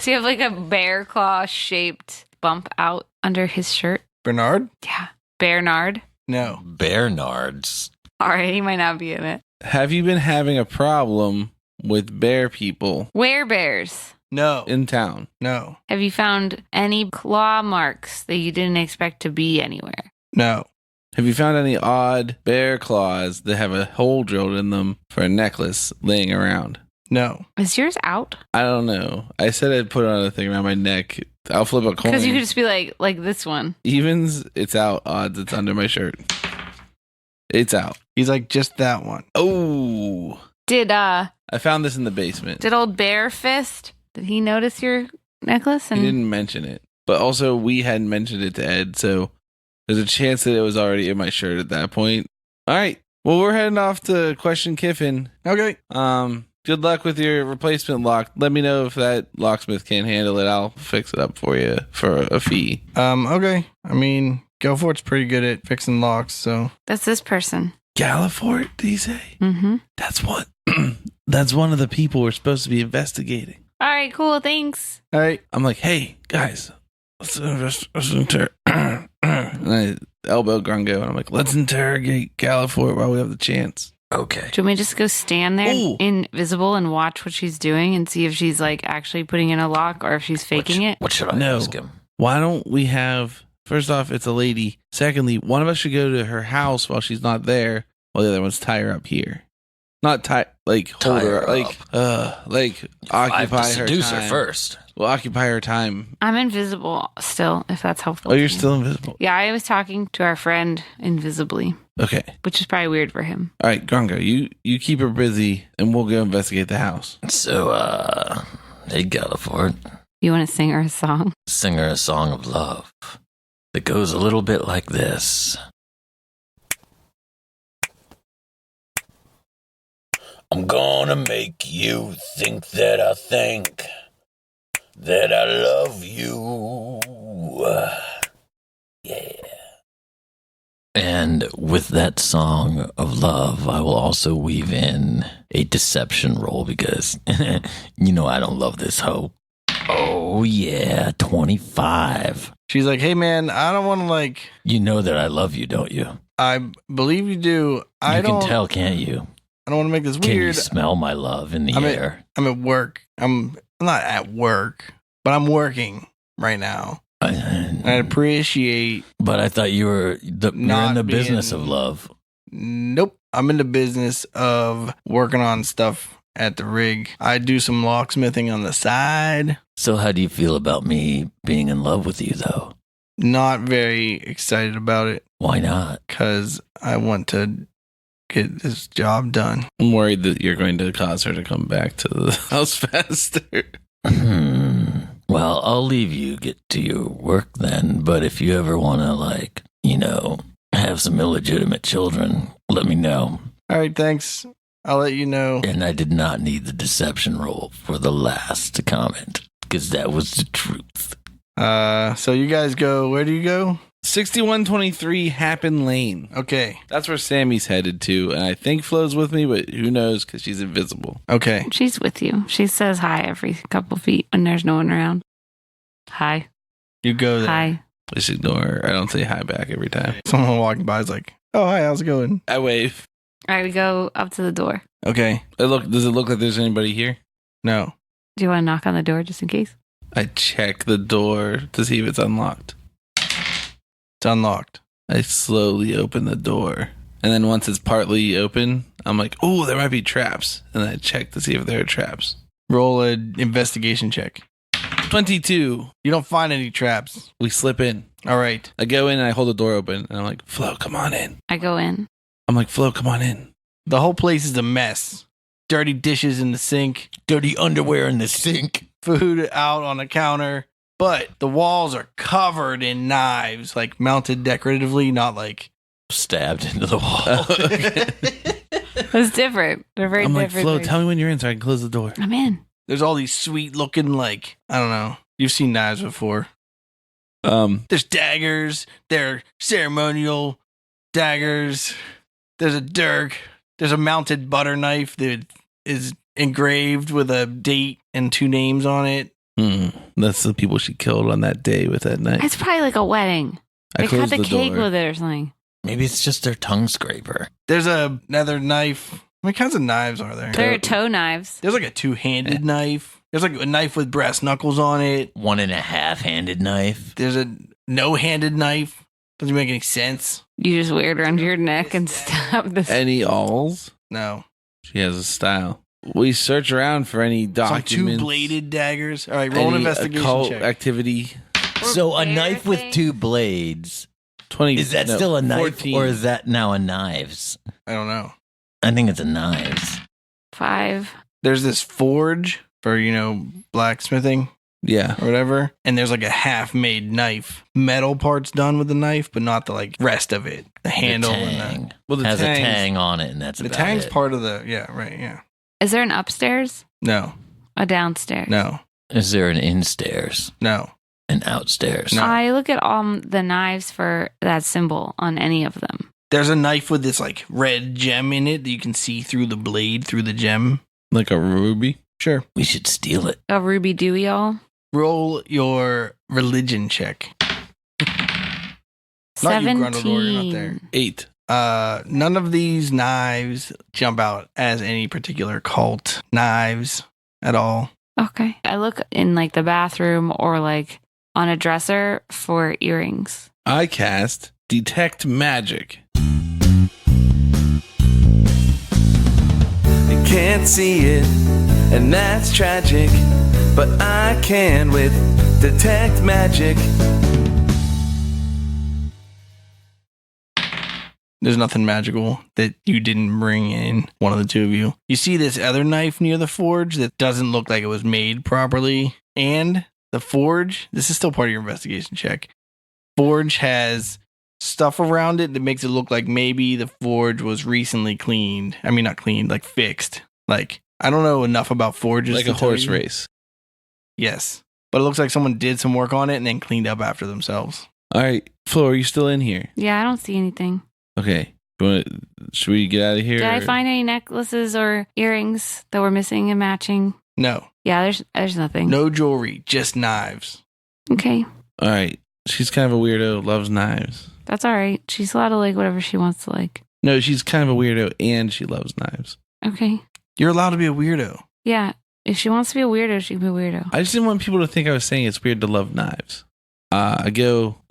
like a bear claw shaped bump out under his shirt?
Bernard?
Yeah. Bernard?
No.
Bernards.
All right, he might not be in it.
Have you been having a problem with bear people
Werebears.
No.
in town?
No.
Have you found any claw marks that you didn't expect to be anywhere?
No.
Have you found any odd bear claws that have a hole drilled in them for a necklace laying around?
No.
Is yours out?
I don't know. I said I'd put on a thing around my neck. I'll flip a coin.
Because you could just be like this one.
Evens, it's out. Odds, it's under my shirt. It's out.
He's like, just that one.
Oh,
Did
I found this in the basement.
old Bear Fist? Did he notice your necklace?
He didn't mention it, but also we hadn't mentioned it to Ed, so there's a chance that it was already in my shirt at that point. All right. Well, we're heading off to question Kiffin.
Okay.
Good luck with your replacement lock. Let me know if that locksmith can't handle it. I'll fix it up for you for a fee.
Okay. I mean, Gelfort's pretty good at fixing locks, so.
That's this person.
Gallifort, did he say?
Mm-hmm.
That's what. That's one of the people we're supposed to be investigating.
All right, cool. Thanks.
All right.
I'm like, hey guys, let's interrogate. And I elbow Grungo, and I'm like, let's interrogate Gallifort while we have the chance.
Okay.
Do you want me to just go stand there
Ooh.
invisible and watch what she's doing and see if she's like actually putting in a lock or if she's faking it?
What should I
No.
ask him?
Why don't we have? First off, it's a lady. Secondly, one of us should go to her house while she's not there, while the other one's tie her up here. Not tie, like hold
Tie
her,
her
like
I have
occupy
to
her
seduce
time.
her first.
We'll occupy her time.
I'm invisible still, if that's helpful.
Oh,
to
you're
you.
still invisible.
Yeah, I was talking to our friend invisibly,
Okay.
which is probably weird for him.
All right, Grungo, you keep her busy, and we'll go investigate the house.
So, hey, Gallifort,
You want to sing her a song?
sing her a song of love that goes a little bit like this. I'm gonna make you think that I think that I love you. Yeah. And with that song of love, I will also weave in a deception roll because you know I don't love this hoe. Oh, yeah, 25.
She's like, hey, man, I don't want to like.
You know that I love you, don't you?
I believe you do.
You can tell, can't you?
I don't want to make this
Can you
weird.
smell my love in the air?
I'm at work. I'm not at work, but I'm working right now. I appreciate.
But I thought you're in the business
being-
of love.
Nope. I'm in the business of working on stuff at the rig. I do some locksmithing on the side.
So how do you feel about me being in love with you, though?
Not very excited about it
Why not?
because I want to get this job done.
I'm worried that you're going to cause her to come back to the house faster.
Well, I'll leave you get to your work then. But if you ever want to, have some illegitimate children, let me know.
All right, thanks. I'll let you know.
And I did not need the deception roll for the last comment because that was the truth.
So you guys go. Where do you go?
6123 Happen Lane.
Okay.
That's where Sammy's headed to, and I think Flo's with me, but who knows because she's invisible.
Okay.
She's with you. She says hi every couple feet when there's no one around. Hi.
You go there.
Hi.
Just ignore her. I don't say hi back every time.
Someone walking by is like, oh, hi, how's it going?
I wave.
All right, we go up to the door.
Okay.
Does it look like there's anybody here?
No.
Do you want to knock on the door just in case?
I check the door to see if it's unlocked.
It's unlocked.
I slowly open the door. And then once it's partly open, I'm like, oh, there might be traps. And I check to see if there are traps.
Roll an investigation check.
22.
You don't find any traps.
We slip in.
All right.
I go in and I hold the door open. And I'm like, Flo, come on in.
I go in.
I'm like, Flo, come on in.
The whole place is a mess. Dirty dishes in the sink.
Dirty underwear in the sink.
Food out on the counter. But the walls are covered in knives, like mounted decoratively, not like
Stabbed into the wall.
It's different. They're very
I'm like,
different.
Flo, tell me when you're in so I can close the door.
I'm in.
There's all these sweet looking, like, I don't know. You've seen knives before. There's daggers. They're ceremonial daggers. There's a dirk. There's a mounted butter knife that is engraved with a date and 2 names on it.
That's the people she killed on that day with that knife.
It's probably like a wedding.
I
They cut
closed
the
the
cake
door.
with it or something.
Maybe it's just their tongue scraper.
There's another knife. How many kinds of knives are there?
They're toe knives.
There's like a 2-handed knife. There's like a knife with brass knuckles on it.
1.5-handed knife.
There's a no-handed knife. Doesn't make any sense.
You just wear it around your neck and stab this.
Any alls?
No.
She has a style. We search around for any
Some
documents.
2-bladed daggers. All right, roll an
any
investigation
occult
check.
activity.
So a knife with 2 blades.
20.
Is that
no,
still a knife
14.
or is that now a knives?
I don't know.
I think it's a knives.
5.
There's this forge for, blacksmithing
Yeah.
or whatever. And there's like a half-made knife. Metal parts done with the knife, but not the rest of it. The handle
the
and
tang.
Well, the
has a
tangs-
tang on it, and that's
the
about
tang's
it.
part of the, yeah.
Is there an upstairs?
No,
A downstairs?
no,
Is there an in-stairs,
no.
an outstairs?
No.
I look at all the knives for that symbol on any of them.
There's a knife with this like red gem in it that you can see through the blade, through the gem.
Like a ruby.
Sure.
We should steal it.
A ruby dewey all.
Roll your religion check. Not you, Grundledore, you're not there.
8.
None of these knives jump out as any particular cult knives at all.
Okay. I look in like the bathroom or like on a dresser for earrings.
I cast Detect Magic. You can't see it, and that's tragic, but I can with Detect Magic.
There's nothing magical that you didn't bring in, one of the two of you. You see this other knife near the forge that doesn't look like it was made properly. And the forge, this is still part of your investigation check. Forge has stuff around it that makes it look like maybe the forge was recently cleaned. I mean, not cleaned, like fixed. Like, I don't know enough about forges.
Like
to
a
tell
horse
you.
race.
Yes. But it looks like someone did some work on it and then cleaned up after themselves.
All right, Flo, are you still in here?
Yeah, I don't see anything.
Okay. Should we get out of here?
Did I
or-
find any necklaces or earrings that were missing and matching?
No.
Yeah, there's nothing.
No jewelry, just knives.
Okay,
All right. She's kind of a weirdo, loves knives.
that's all right. She's allowed to like whatever she wants to like.
No, she's kind of a weirdo and she loves knives.
Okay.
You're allowed to be a weirdo.
Yeah, if she wants to be a weirdo, she can be a weirdo.
I just didn't want people to think I was saying it's weird to love knives. I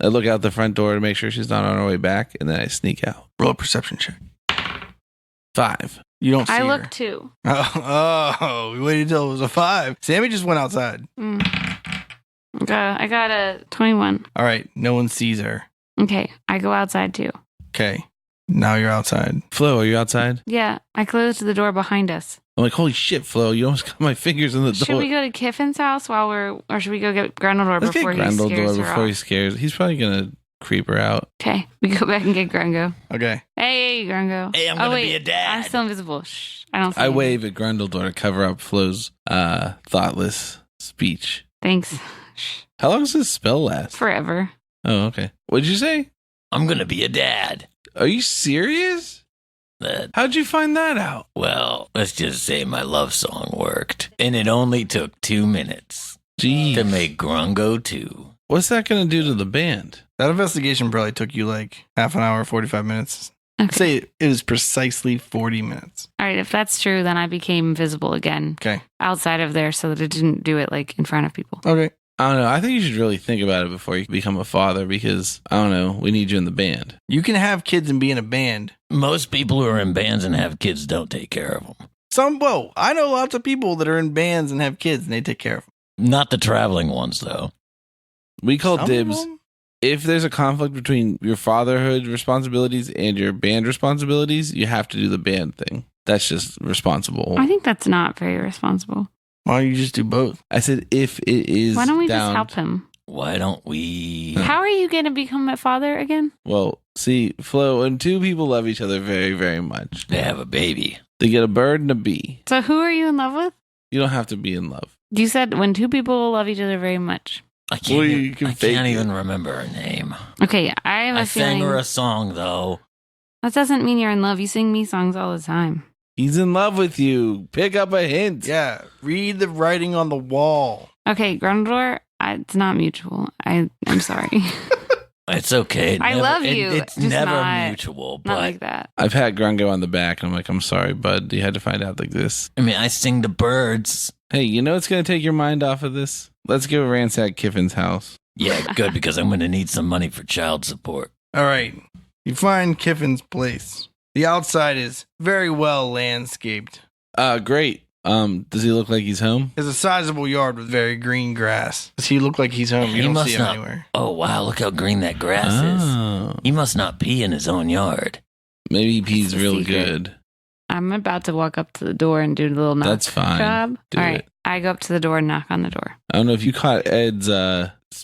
look out the front door to make sure she's not on her way back, and then I sneak out.
Roll a perception check.
5.
You don't see
I
her.
look too.
Oh, we waited till it was a 5. Sammy just went outside.
I got a 21.
All right, no one sees her.
Okay, I go outside too.
Okay, now you're outside.
Flo, are you outside?
Yeah, I closed the door behind us.
I'm like, holy shit, Flo, you almost got my fingers in the door.
Should we go to Kiffin's house or should we go get Grundledore
Let's get
before he scares
Grundledore
her
before he
off?
scares. He's probably gonna creep her out.
Okay, we go back and get Grungo.
Okay.
Hey, Grungo.
Hey, I'm
Oh,
gonna
wait,
be a dad.
I'm still invisible. Shh, I don't see
I
him.
wave at Grundledore to cover up Flo's thoughtless speech.
Thanks. Shh.
How long does this spell last?
Forever.
Oh, okay. What'd you say?
I'm gonna be a dad.
Are you serious? How'd you find that out?
Well, let's just say my love song worked. And it only took 2 minutes
Gee,
to make Grungo 2.
what's that gonna do to the band?
That investigation probably took you like half an hour, 45 minutes.
Okay.
I'd say it was precisely 40 minutes.
All right, if that's true, then I became invisible again
Okay.
outside of there so that it didn't do it like in front of people.
Okay.
I don't know. I think you should really think about it before you become a father because, I don't know, we need you in the band.
You can have kids and be in a band.
Most people who are in bands and have kids don't take care of them.
I know lots of people that are in bands and have kids and they take care of them.
Not the traveling ones, though.
We call
Some of
dibs.
them?
If there's a conflict between your fatherhood responsibilities and your band responsibilities, you have to do the band thing. That's just responsible.
I think that's not very responsible.
Why don't you just do both?
I said if it is
Why don't we
down,
just help him?
Why don't we?
How are you going to become a father again?
Well, see, Flo, when two people love each other very, very much,
They have a baby.
they get a bird and a bee.
So who are you in love with?
You don't have to be in love.
You said when two people love each other very much.
I can't,
Well, you can
I
fake
can't
it.
even remember her name.
Okay, I have a
I sang
feeling
her a song, though.
that doesn't mean you're in love. You sing me songs all the time.
He's in love with you. Pick up a hint.
Yeah. Read the writing on the wall.
Okay, Grundledore, it's not mutual. I'm sorry.
It's okay.
I love you,
It's
just
never
not-
mutual,
Not
but
like that.
I've had Grungo on the back, and I'm like, I'm sorry, bud. You had to find out like this.
I mean, I sing the birds.
Hey, you know what's going to take your mind off of this? Let's go ransack Kiffin's house.
Yeah, good, because I'm going to need some money for child support.
All right. You find Kiffin's place. The outside is very well landscaped.
Great. Does he look like he's home?
There's a sizable yard with very green grass. Does he look like he's home? You
He
don't
must
see him
not-
anywhere.
Oh, wow, look how green that grass is.
Oh,
He must not pee in his own yard.
maybe he pees
That's a
real
secret.
good.
I'm about to walk up to the door and do the little knock
That's fine.
job.
Do
All right,
it.
I go up to the door and knock on the door.
I don't know if you caught Ed's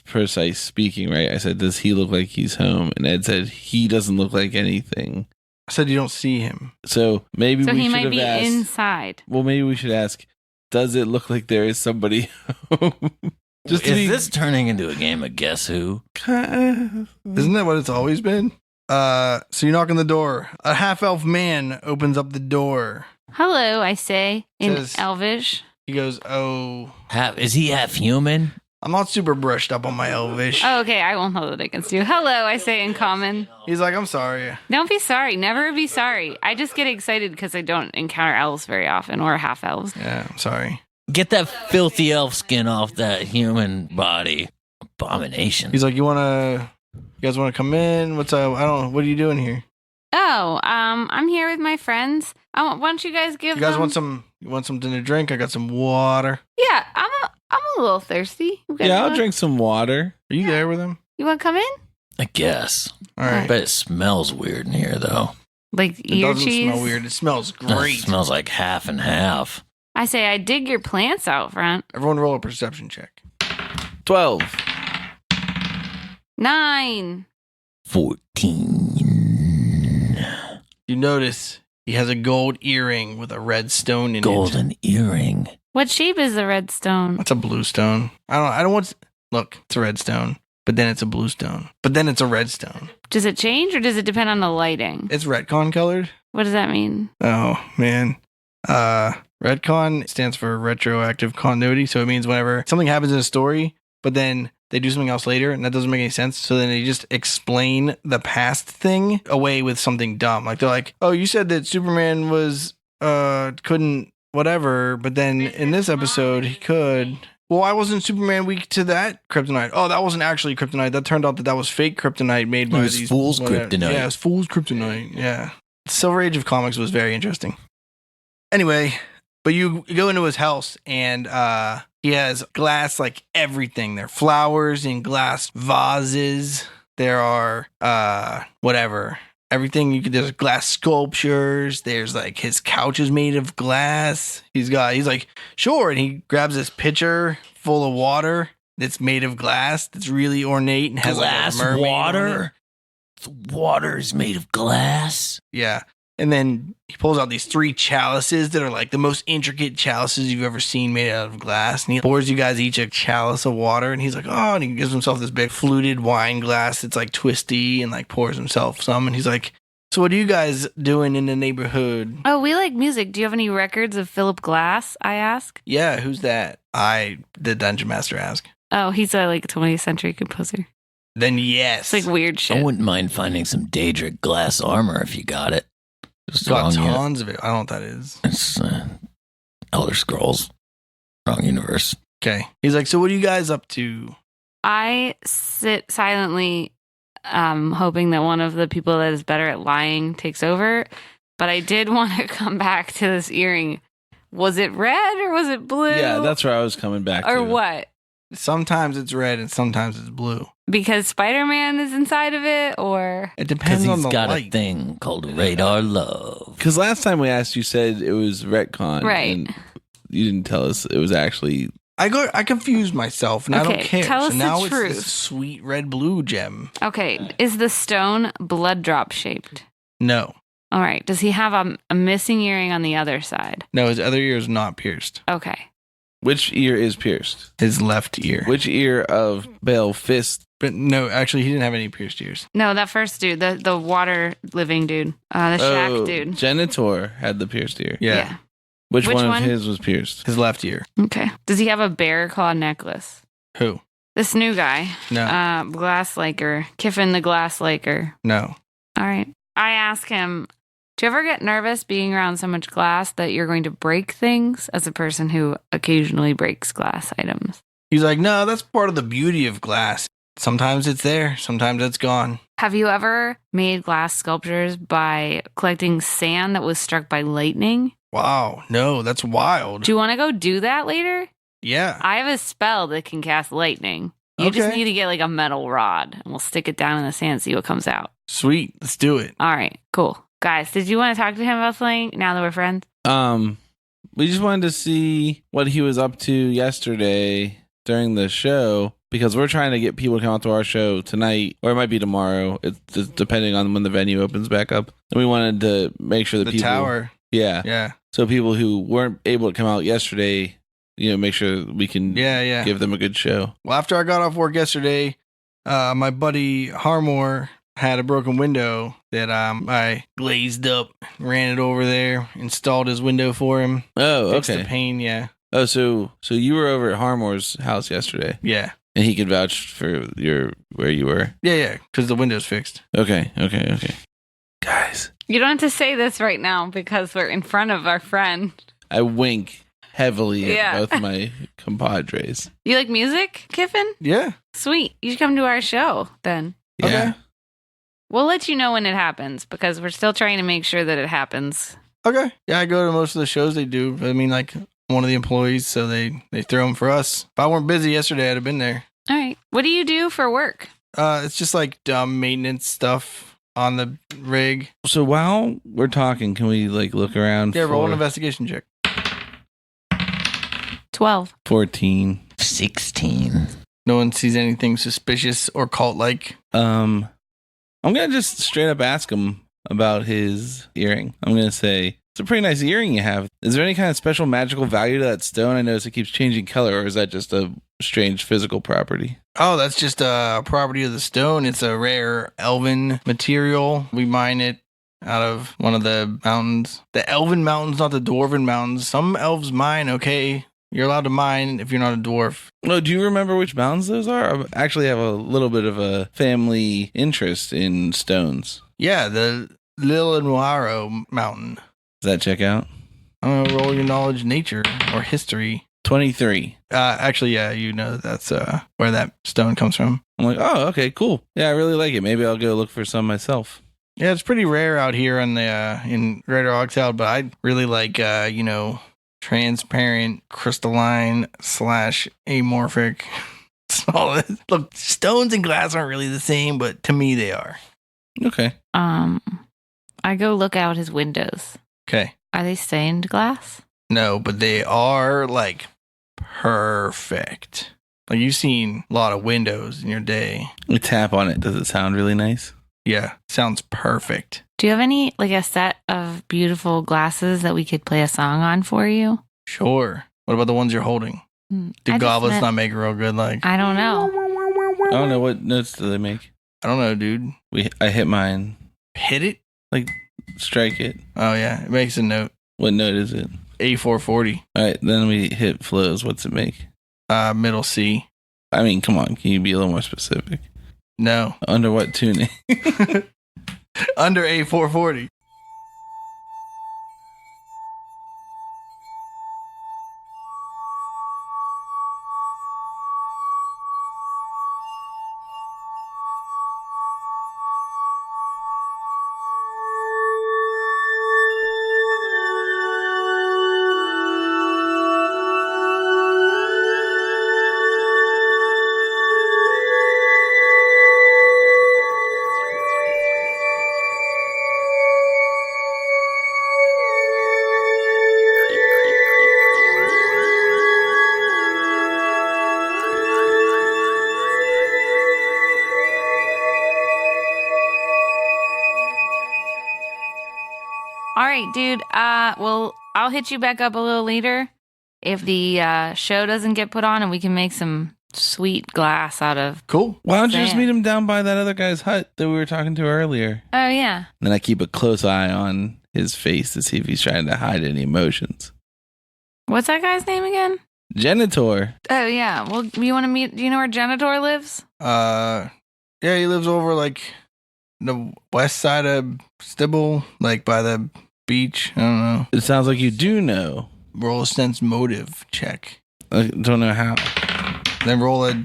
precise speaking, right? I said, does he look like he's home? And Ed said, he doesn't look like anything.
I said you don't see him.
So maybe
So
we
he
should
might
have
be
asked.
inside.
Well, maybe we should ask, does it look like there is somebody home? Just to
Is
be
this turning into a game of Guess Who?
Isn't that what it's always been? So you knock on the door. A half-elf man opens up the door.
Hello, I say in
Says-
Elvish.
He goes, "Oh,
Is he half human?
I'm not super brushed up on my Elvish."
Oh, okay, I won't hold it against you. Hello, I say in common.
He's like, "I'm sorry."
Don't be sorry. Never be sorry. I just get excited because I don't encounter elves very often or half elves.
Yeah, I'm sorry.
Get that filthy elf skin off that human body. Abomination.
He's like, "You guys wanna come in? What's up? I don't know. What are you doing here?
Oh, I'm here with my friends. Why don't you guys give
You guys
them...
want something to drink? I got some water.
Yeah, I'm a little thirsty. You guys
Yeah, I'll
wanna-
drink some water.
Are you there with him?
You want to come in?
I guess.
All
I
right.
bet it smells weird in here, though.
Like
It
ear
doesn't
cheese?
smell weird. It smells
It
great.
smells like half and half.
I say I dig your plants out front.
Everyone roll a perception check.
12.
9.
14.
You notice He has a gold earring with a red stone in it.
Golden earring.
What shape is the red stone?
That's a blue stone. I don't want. Look, it's a red stone, but then it's a blue stone, but then it's a red stone.
Does it change or does it depend on the lighting?
It's retcon colored.
What does that mean?
Oh man. Retcon stands for retroactive continuity. So it means whenever something happens in a story, but then they do something else later and that doesn't make any sense. So then they just explain the past thing away with something dumb. Like they're like, oh, you said that Superman was, couldn't whatever, but then in this episode he could. Well, why wasn't Superman weak to that kryptonite? Oh, that wasn't actually kryptonite. That turned out that was fake kryptonite made by
was
these
fool's
whatever.
kryptonite.
Yeah, it was fool's kryptonite. Yeah. Silver Age of Comics was very interesting. Anyway, but you go into his house and he has glass like everything. There are flowers in glass vases. There are whatever. Everything you could, there's glass sculptures. There's like his couch is made of glass. He's like, sure. And he grabs this pitcher full of water that's made of glass. That's really ornate and has
Glass
like a mermaid on it.
water. The water is made of glass.
Yeah. And then he pulls out these 3 chalices that are like the most intricate chalices you've ever seen made out of glass. And he pours you guys each a chalice of water. And he's like, oh, and he gives himself this big fluted wine glass that's like twisty and like pours himself some. And he's like, so what are you guys doing in the neighborhood?
Oh, we like music. Do you have any records of Philip Glass? I ask.
Yeah, who's that? The Dungeon Master ask.
Oh, he's a like 20th century composer.
Then yes.
It's like weird shit.
I wouldn't mind finding some Daedric glass armor if you got it. Just
got
wrong
tons of it. I don't know what that is.
It's Elder Scrolls. Wrong universe.
Okay. He's like, so what are you guys up to?
I sit silently, hoping that one of the people that is better at lying takes over. But I did want to come back to this earring. Was it red or was it blue?
Yeah, that's where I was coming back to.
Or what?
Sometimes it's red and sometimes it's blue.
Because Spider-Man is inside of it, or
It
Because
depends on
he's
the
got
light.
a thing called radar love.
Because last time we asked, you said it was retcon.
Right.
And you didn't tell us it was actually.
I confused myself and I don't
Okay,
care.
tell us
so
the
now it's
truth.
this sweet red blue gem.
okay, is the stone blood drop shaped?
No.
All right. Does he have a missing earring on the other side?
No, his other ear is not pierced.
Okay.
Which ear is pierced?
His left ear.
Which ear of Bale Fist?
But no, actually he didn't have any pierced ears.
No, that first dude, the water living dude, the shack dude.
Genitor had the pierced ear.
Yeah.
Which
Which
one
one?
of his was pierced?
His left ear.
Okay. Does he have a bear claw necklace?
Who?
This new guy,
No.
glass liker, Kiffin the glass liker.
No.
All right. I ask him, do you ever get nervous being around so much glass that you're going to break things as a person who occasionally breaks glass items?
He's like, no, that's part of the beauty of glass. Sometimes it's there, sometimes it's gone.
Have you ever made glass sculptures by collecting sand that was struck by lightning?
Wow. No, that's wild.
Do you want to go do that later?
Yeah.
I have a spell that can cast lightning. You just
Okay.
need to get like a metal rod and we'll stick it down in the sand, see what comes out.
Sweet. Let's do it.
All right, cool. Guys, did you want to talk to him about something now that we're friends?
We just wanted to see what he was up to yesterday during the show because we're trying to get people to come out to our show tonight, or it might be tomorrow. It's just depending on when the venue opens back up. And we wanted to make sure that
The
people,
tower.
yeah.
Yeah.
So people who weren't able to come out yesterday, make sure we can
Yeah.
give them a good show.
Well, after I got off work yesterday, my buddy Harmore had a broken window that I glazed up, ran it over there, installed his window for him.
Oh,
Fixed
okay.
the pane, yeah.
Oh, so you were over at Harmore's house yesterday,
Yeah.
and he could vouch for where you were.
Yeah, because the window's fixed.
Okay. Guys,
You don't have to say this right now because we're in front of our friend.
I wink heavily
Yeah.
at both my compadres.
You like music, Kiffin?
Yeah.
Sweet. You should come to our show then.
Yeah.
Okay.
We'll let you know when it happens because we're still trying to make sure that it happens.
Okay. Yeah, I go to most of the shows they do. I mean, like, one of the employees, so they throw them for us. If I weren't busy yesterday, I'd have been there.
All right. What do you do for work?
It's just like dumb maintenance stuff on the rig.
So while we're talking, can we look around?
Yeah, roll an
for
investigation check.
12.
14.
16.
No one sees anything suspicious or cult-like.
I'm gonna just straight up ask him about his earring. I'm going to say, it's a pretty nice earring you have. Is there any kind of special magical value to that stone? I notice it keeps changing color, or is that just a strange physical property?
Oh, that's just a property of the stone. It's a rare elven material. We mine it out of one of the mountains. The elven mountains, not the dwarven mountains. Some elves mine, okay. You're allowed to mine if you're not a dwarf.
Oh, do you remember which mountains those are? I actually have a little bit of a family interest in stones.
Yeah, the Lil Noiro mountain.
Does that check out?
I'm gonna roll your knowledge, nature, or history.
23.
Actually, yeah, you know that's where that stone comes from.
I'm like, oh, okay, cool. Yeah, I really like it. Maybe I'll go look for some myself.
Yeah, it's pretty rare out here in the in Greater Oxhead, but I really like transparent, crystalline / amorphic. Solid. Look, stones and glass aren't really the same, but to me they are.
Okay.
I go look out his windows.
Okay.
Are they stained glass?
No, but they are like perfect. Like you've seen a lot of windows in your day.
We tap on it. Does it sound really nice?
Yeah, sounds perfect.
Do you have any, like a set of beautiful glasses that we could play a song on for you?
Sure. What about the ones you're holding? Do
I just
goblets
meant-
not make it real good? Like,
I don't know.
I don't know. What notes do they make?
I don't know, dude.
I hit mine.
Hit it?
Like, strike it.
Oh, yeah. It makes a note.
What note is it?
A440.
All right, then we hit flows. What's it make?
Middle C.
I mean, come on. Can you be a little more specific?
No.
Under what tuning?
Under A440.
All right, dude. Well, I'll hit you back up a little later if the show doesn't get put on, and we can make some sweet glass out of.
Cool.
Why don't you just
Sand.
meet him down by that other guy's hut that we were talking to earlier?
Oh yeah.
Then I keep a close eye on his face to see if he's trying to hide any emotions.
What's that guy's name again?
Genitor.
Oh yeah. Well, you want to meet? Do you know where Genitor lives?
Yeah, he lives over like the west side of Stibble, like by the beach. I don't know.
It sounds like you do know.
Roll a sense motive check.
I don't know how.
Then roll a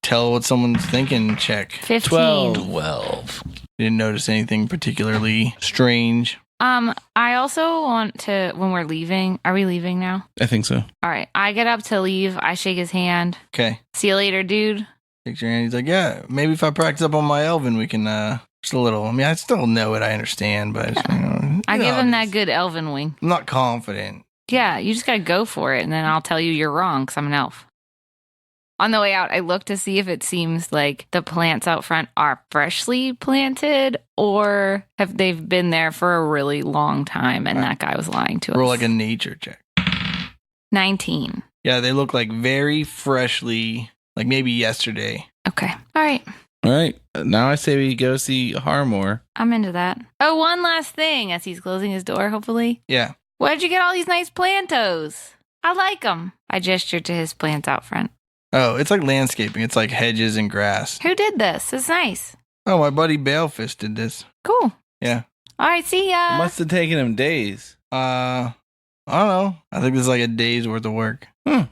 tell what someone's thinking check.
15.
12.
Didn't notice anything particularly strange.
I also want to, when we're leaving, are we leaving now?
I think so.
All right. I get up to leave. I shake his hand.
Okay.
See you later, dude.
Takes your hand. He's like, yeah, maybe if I practice up on my Elven, we can, just a little. I mean, I still know it. I understand, but
I give him that
good.
good elven wing.
I'm not confident.
Yeah, you just got to go for it, and then I'll tell you you're wrong because I'm an elf. On the way out, I look to see if it seems like the plants out front are freshly planted or have they've been there for a really long time and that guy was lying to us.
Roll like a nature check.
19.
Yeah, they look like very freshly, like maybe yesterday.
Okay. All right.
All right. Now I say we go see Harmore.
I'm into that. Oh, one last thing as he's closing his door, hopefully.
Yeah.
Where'd you get all these nice plantos? I like them. I gestured to his plants out front.
Oh, it's like landscaping. It's like hedges and grass.
Who did this? It's nice.
Oh, my buddy Balefish did this.
Cool.
Yeah.
All right. See
It
ya.
must have taken him days.
I don't know. I think this is like a day's worth of work.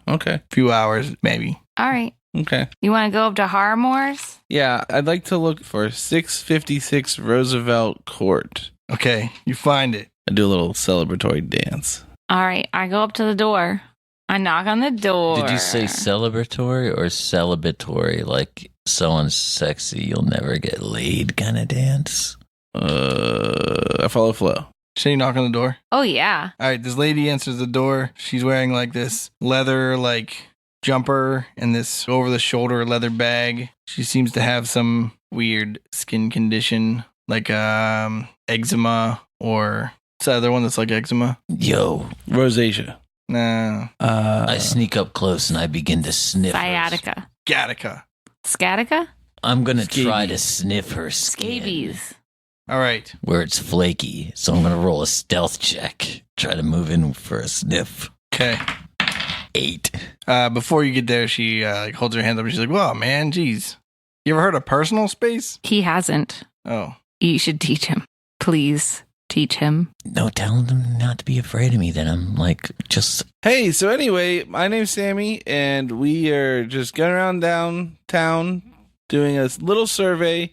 Okay.
Few hours, maybe.
All right.
Okay.
You want to go up to Harmore's?
Yeah, I'd like to look for 656 Roosevelt Court.
Okay, you find it.
I do a little celebratory dance.
All right. I go up to the door. I knock on the door.
Did you say celebratory or celibatory? Like someone's sexy, you'll never get laid kind of dance?
I follow flow.
Should you knock on the door?
Oh, yeah.
All right, this lady answers the door. She's wearing like this leather like jumper and this over the shoulder leather bag. She seems to have some weird skin condition. Like eczema or what's the other one that's like eczema?
Yo,
Rosacea.
No.
I sneak up close and I begin to sniff her.
Sciatica.
Gattaca.
Scatica?
I'm going to try
Scabies.
to sniff her skin.
Scabies.
All right.
Where it's flaky. So I'm going to roll a stealth check. Try to move in for a sniff.
Okay.
8.
Before you get there, she like holds her hand up and she's like, "Wow, man, geez. You ever heard of personal space?"
He hasn't.
Oh.
You should teach him. Please teach him.
No, tell them not to be afraid of me. Then I'm like, just
Hey, so anyway, my name's Sammy, and we are just going around downtown doing a little survey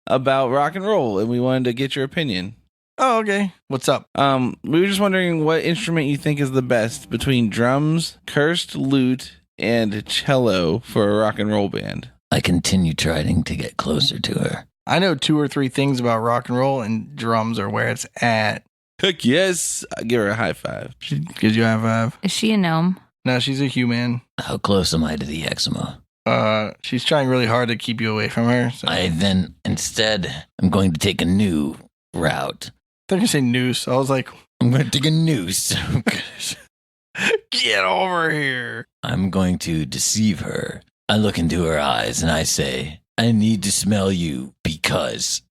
about rock and roll, and we wanted to get your opinion.
Oh, okay. What's up?
We were just wondering what instrument you think is the best between drums, cursed lute, and cello for a rock and roll band.
I continue trying to get closer to her.
I know 2 or 3 things about rock and roll, and drums are where it's at.
Heck yes. I'll give her a high five.
She gives you a high five.
Is she a gnome?
No, she's a human.
How close am I to the eczema?
She's trying really hard to keep you away from her. So.
I then, instead, I'm going to take a new route.
They're gonna say noose. I was like,
I'm going to take a noose.
"Get over here."
I'm going to deceive her. I look into her eyes and I say, I need to smell you because...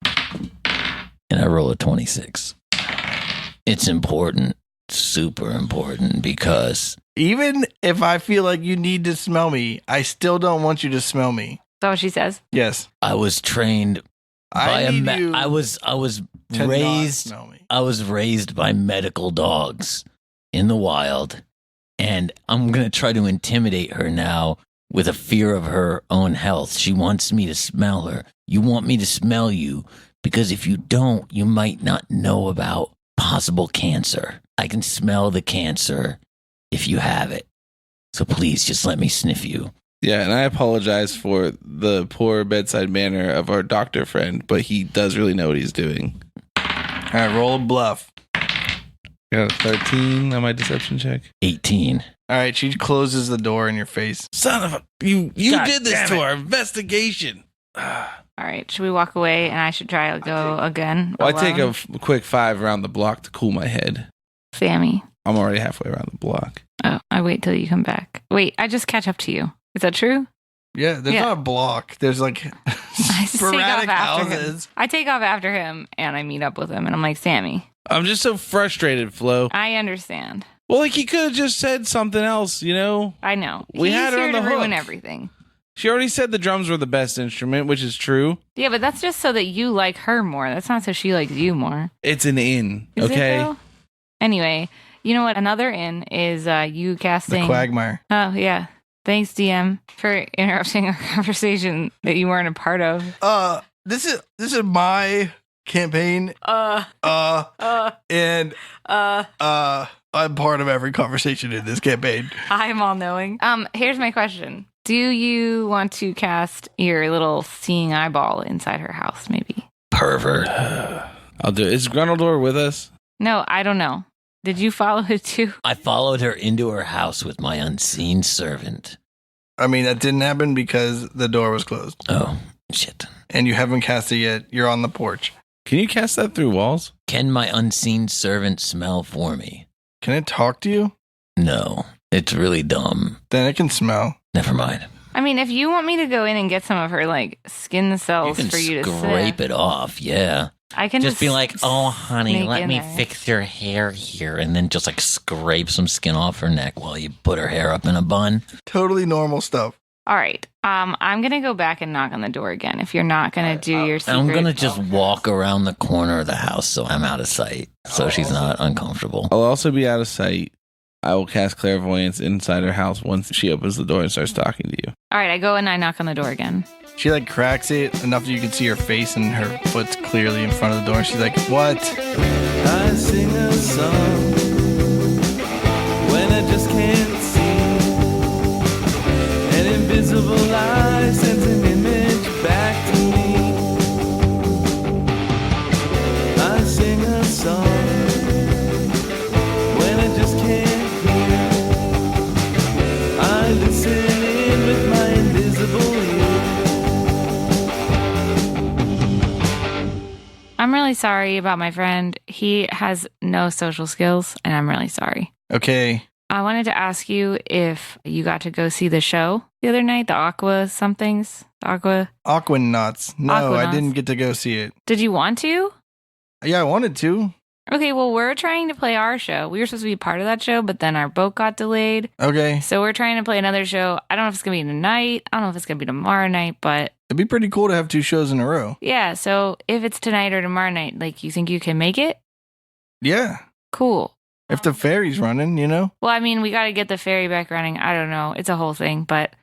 And I roll a 26. It's important. Super important because...
Even if I feel like you need to smell me, I still don't want you to smell me.
Is that what she says?
Yes.
I was trained by
I need you
I was
to not
raised
smell me.
I was raised by medical dogs in the wild, and I'm going to try to intimidate her now with a fear of her own health. She wants me to smell her. You want me to smell you because if you don't, you might not know about possible cancer. I can smell the cancer if you have it. So please just let me sniff you.
Yeah, and I apologize for the poor bedside manner of our doctor friend, but he does really know what he's doing.
All right, roll a bluff.
Got a 13 on my deception check.
18.
All right, she closes the door in your face.
Son of a... You
God
did this
damn
to
it.
our investigation.
All right. Should we walk away and I should try to go again?
Well, I take
alone?
a quick 5 around the block to cool my head.
Sammy.
I'm already halfway around the block.
Oh, I wait till you come back. Wait, I just catch up to you. Is that true?
Yeah, there's
Yeah.
not a block. There's like
I just take off
sporadic
after
houses.
him. I take off after him and I meet up with him and I'm like, Sammy,
I'm just so frustrated, Flo.
I understand.
Well, like, he could have just said something else, you know?
I know.
We
He's
had her
here
on
to
the
ruin
hook.
everything.
She already said the drums were the best instrument, which is true.
Yeah, but that's just so that you like her more. That's not so she likes you more.
It's an in,
Is it,
okay?
though? Anyway, you know what? Another in is you
The
casting.
quagmire.
Oh, yeah. Thanks, DM, for interrupting our conversation that you weren't a part of.
This is my campaign. And I'm part of every conversation in this campaign.
I'm all knowing. Here's my question. Do you want to cast your little seeing eyeball inside her house, maybe?
Pervert.
I'll do it. Is Grundledore with us?
No, I don't know. Did you follow it too?
I followed her into her house with my unseen servant.
I mean, that didn't happen because the door was closed.
Oh, shit.
And you haven't cast it yet. You're on the porch.
Can you cast that through walls?
Can my unseen servant smell for me?
Can it talk to you?
No, it's really dumb.
Then it can smell.
Never mind.
I mean, if you want me to go in and get some of her, like, skin
You
cells
can
for you to
scrape
sniff,
it off, yeah.
I can
Just be like, oh, honey,
sneak
let
in
me
there.
fix your hair here. And then just like scrape some skin off her neck while you put her hair up in a bun.
Totally normal stuff.
All right. I'm going to go back and knock on the door again if you're not going to do your secret.
I'm going to just walk around the corner of the house so I'm out of sight. So she's not uncomfortable.
I'll also be out of sight. I will cast clairvoyance inside her house once she opens the door and starts talking to you.
All right, I go and I knock on the door again.
She like cracks it enough that you can see her face and her foot's clearly in front of the door. She's like, "What?"
I sing a song when I just can't see. An invisible eye sends an image back to me. I sing a song when I just can't hear. I listen in with my invisible ear.
I'm really sorry about my friend. He has no social skills, and I'm really sorry.
Okay.
I wanted to ask you if you got to go see the show the other night, the Aqua somethings.
Aquanauts. No, I
Aquanauts.
didn't get to go see it.
Did you want to?
Yeah, I wanted to.
Okay, well, we're trying to play our show. We were supposed to be part of that show, but then our boat got delayed.
Okay.
So we're trying to play another show. I don't know if it's going to be tonight. I don't know if it's going to be tomorrow night, but
It'd be pretty cool to have 2 shows in a row.
yeah. So if it's tonight or tomorrow night, like, you think you can make it?
Yeah.
Cool.
If the ferry's running, you know?
Well, I mean, we got to get the ferry back running. I don't know. It's a whole thing, but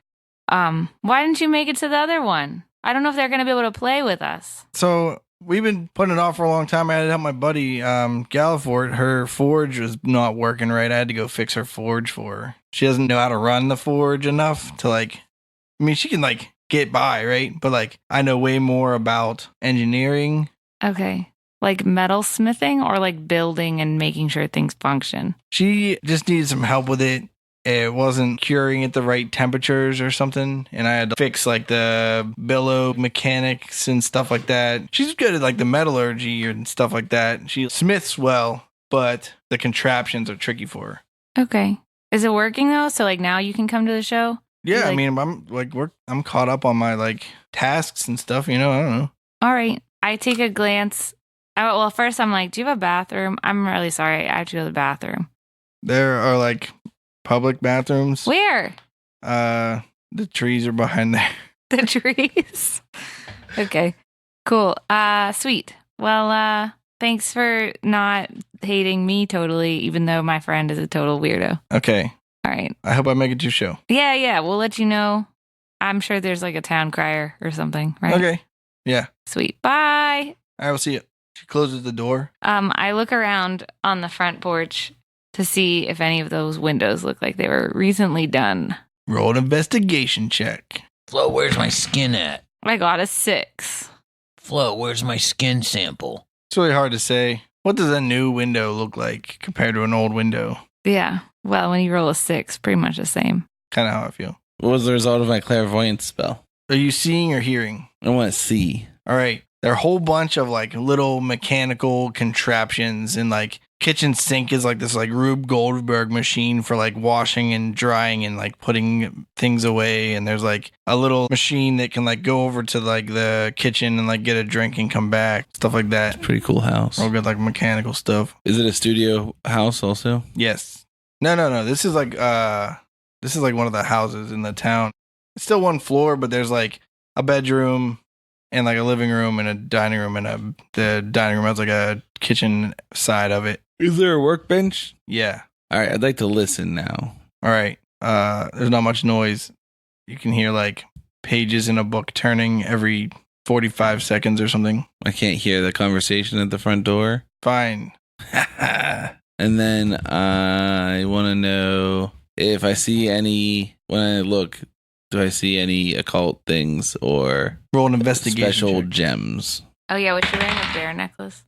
why didn't you make it to the other one? I don't know if they're going to be able to play with us.
So we've been putting it off for a long time. I had to help my buddy, Gallifort. Her forge was not working right. I had to go fix her forge for her. She doesn't know how to run the forge enough to, like, I mean, she can, like, get by, right? But, like, I know way more about engineering.
Okay. Like metal smithing or like building and making sure things function?
She just needed some help with it. It wasn't curing at the right temperatures or something. And I had to fix like the billow mechanics and stuff like that. She's good at like the metallurgy and stuff like that. She smiths well, but the contraptions are tricky for her.
Okay. Is it working though? So like now you can come to the show?
Yeah, I
Like-
mean, I'm caught up on my like tasks and stuff, you know, I don't know.
All right. I take a glance. Well, first I'm like, do you have a bathroom? I'm really sorry. I have to go to the bathroom.
There are like public bathrooms.
Where?
The trees are behind there.
The trees. Okay. Cool. Sweet. Well, thanks for not hating me totally, even though my friend is a total weirdo.
Okay.
All right.
I hope I make it to your show.
Yeah. We'll let you know. I'm sure there's like a town crier or something, right?
Okay. Yeah.
Sweet. Bye.
I will see you. She closes the door.
I look around on the front porch to see if any of those windows look like they were recently done.
Roll an investigation check.
Flo, where's my skin at?
I got a 6.
Flo, where's my skin sample?
It's really hard to say. What does a new window look like compared to an old window?
Yeah. Well, when you roll a 6, pretty much the same.
Kind of how I feel.
What was the result of my clairvoyance spell?
Are you seeing or hearing?
I want to see.
All right. There are a whole bunch of like little mechanical contraptions, and like kitchen sink is like this like Rube Goldberg machine for like washing and drying and like putting things away. And there's like a little machine that can like go over to like the kitchen and like get a drink and come back. Stuff like that.
Pretty cool house.
Real good like mechanical stuff.
Is it a studio house also?
Yes. No. This is like one of the houses in the town. It's still one floor, but there's like a bedroom and like a living room and a dining room, and the dining room has like a kitchen side of it.
Is there a workbench?
Yeah.
All right, I'd like to listen now.
All right. There's not much noise. You can hear like pages in a book turning every 45 seconds or something.
I can't hear the conversation at the front door.
Fine.
And then I want to know if I see any, when I look, do I see any occult things or
Roll an investigation
special
check.
gems?
Oh, yeah. Was she wearing a bear necklace?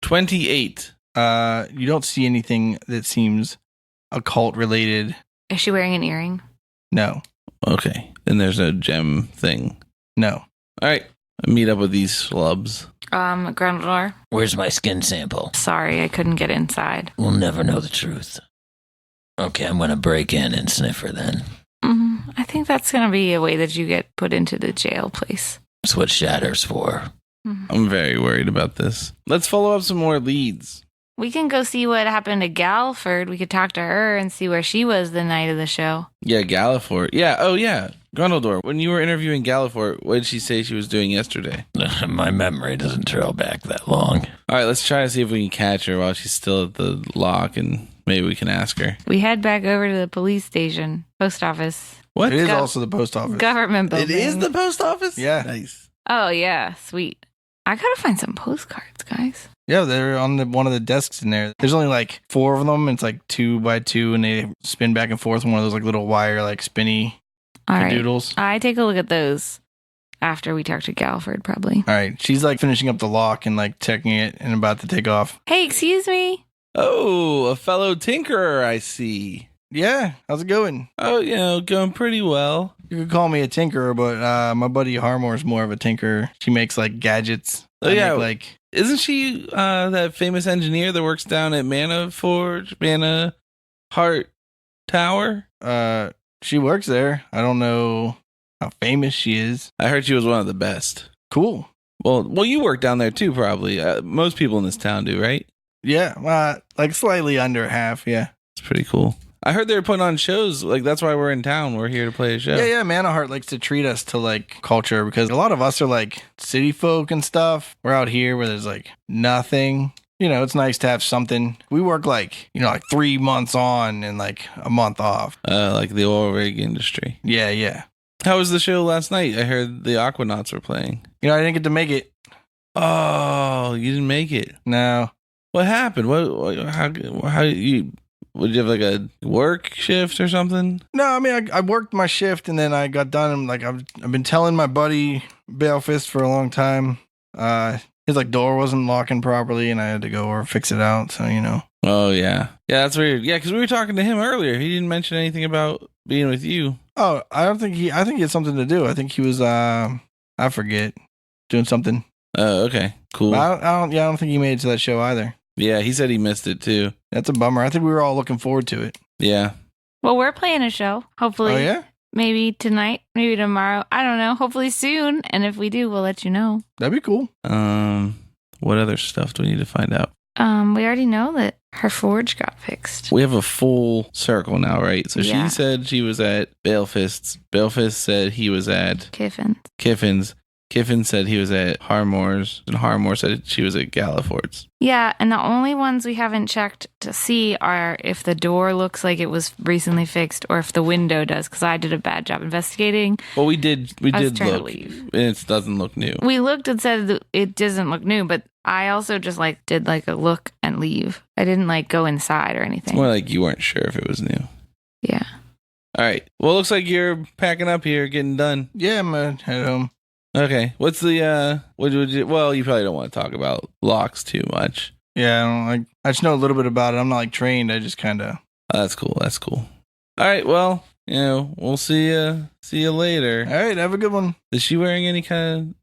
28.
You don't see anything that seems occult related.
Is she wearing an earring?
No.
Okay. Then there's a gem thing.
No.
All right. I meet up with these schlubs.
Grundledore.
Where's my skin sample?
Sorry, I couldn't get inside.
We'll never know the truth. Okay, I'm gonna break in and sniff her then.
I think that's going to be a way that you get put into the jail place.
That's what Shatter's for.
I'm very worried about this. Let's follow up some more leads.
We can go see what happened to Galford. We could talk to her and see where she was the night of the show.
Yeah, Gallifort. Yeah. Oh, yeah. Grundledore. When you were interviewing Gallifort, what did she say she was doing yesterday?
My memory doesn't trail back that long.
All right, let's try to see if we can catch her while she's still at the lock, and maybe we can ask her.
We head back over to the police station, post office,
What?
It is
Gov-
also the post office.
government
It
building.
is the post office?
Yeah.
Nice.
Oh, yeah. Sweet. I got to find some postcards, guys.
Yeah, they're on one of the desks in there. There's only like 4 of them. It's like 2 by 2, and they spin back and forth on one of those like little wire like spinny
All right.
doodles.
I take a look at those after we talk to Galford, probably.
All right, she's like finishing up the lock and like checking it and about to take off.
Hey, excuse me.
Oh, a fellow tinkerer, I see.
Yeah, how's it going?
Oh, going pretty well.
You could call me a tinkerer, but my buddy Harmore's more of a tinkerer. She makes like gadgets.
Oh,
I
yeah.
make,
Isn't she that famous engineer that works down at Mana Heart Tower?
she works there. I don't know how famous she is.
I heard she was one of the best.
Cool.
Well, you work down there too, probably. Most people in this town do, right?
Yeah, like slightly under half. Yeah.
It's pretty cool. I heard they were putting on shows. Like, that's why we're in town. We're here to play a show.
Yeah. Manaheart likes to treat us to like culture because a lot of us are like city folk and stuff. We're out here where there's like nothing. You know, it's nice to have something. We work like 3 months on and like a month off.
Like the oil rig industry.
Yeah.
How was the show last night? I heard the Aquanauts were playing.
I didn't get to make it.
Oh, you didn't make it.
No.
What happened? How you would you have like a work shift or something?
No, I mean, I worked my shift and then I got done. And like, I've been telling my buddy Balefist for a long time. His like door wasn't locking properly and I had to go or fix it out. So,
Oh, yeah. Yeah, that's weird. Yeah, because we were talking to him earlier. He didn't mention anything about being with you.
Oh, I think he had something to do. I think he was, I forget, doing something.
Oh, okay. Cool.
But I don't think he made it to that show either.
Yeah, he said he missed it too.
That's a bummer. I think we were all looking forward to it.
Yeah.
Well, we're playing a show. Hopefully.
Oh, yeah?
Maybe tonight, maybe tomorrow. I don't know. Hopefully soon. And if we do, we'll let you know.
That'd be cool.
What other stuff do we need to find out?
We already know that her forge got fixed.
We have a full circle now, right? So
Yeah.
she said she was at Balefist's. Balefist said he was at Kiffin's. Kiffin said he was at Harmore's, and Harmore said she was at Galliford's.
Yeah, and the only ones we haven't checked to see are if the door looks like it was recently fixed or if the window does, because I did a bad job investigating.
Well, we did
I was trying to
look,
leave.
and it doesn't look new.
We looked and said that it doesn't look new, but I also just did a look and leave. I didn't go inside or anything.
It's more like you weren't sure if it was new.
Yeah.
All right. Well, it looks like you're packing up here, getting done.
Yeah, I'm going to head home.
Okay. What's the, what would you, well, you probably don't want to talk about locks too much.
Yeah, I just know a little bit about it. I'm not treined. I just kind of.
Oh, that's cool. That's cool. All right. Well, we'll see you later.
All right, have a good one.
Is she wearing any kind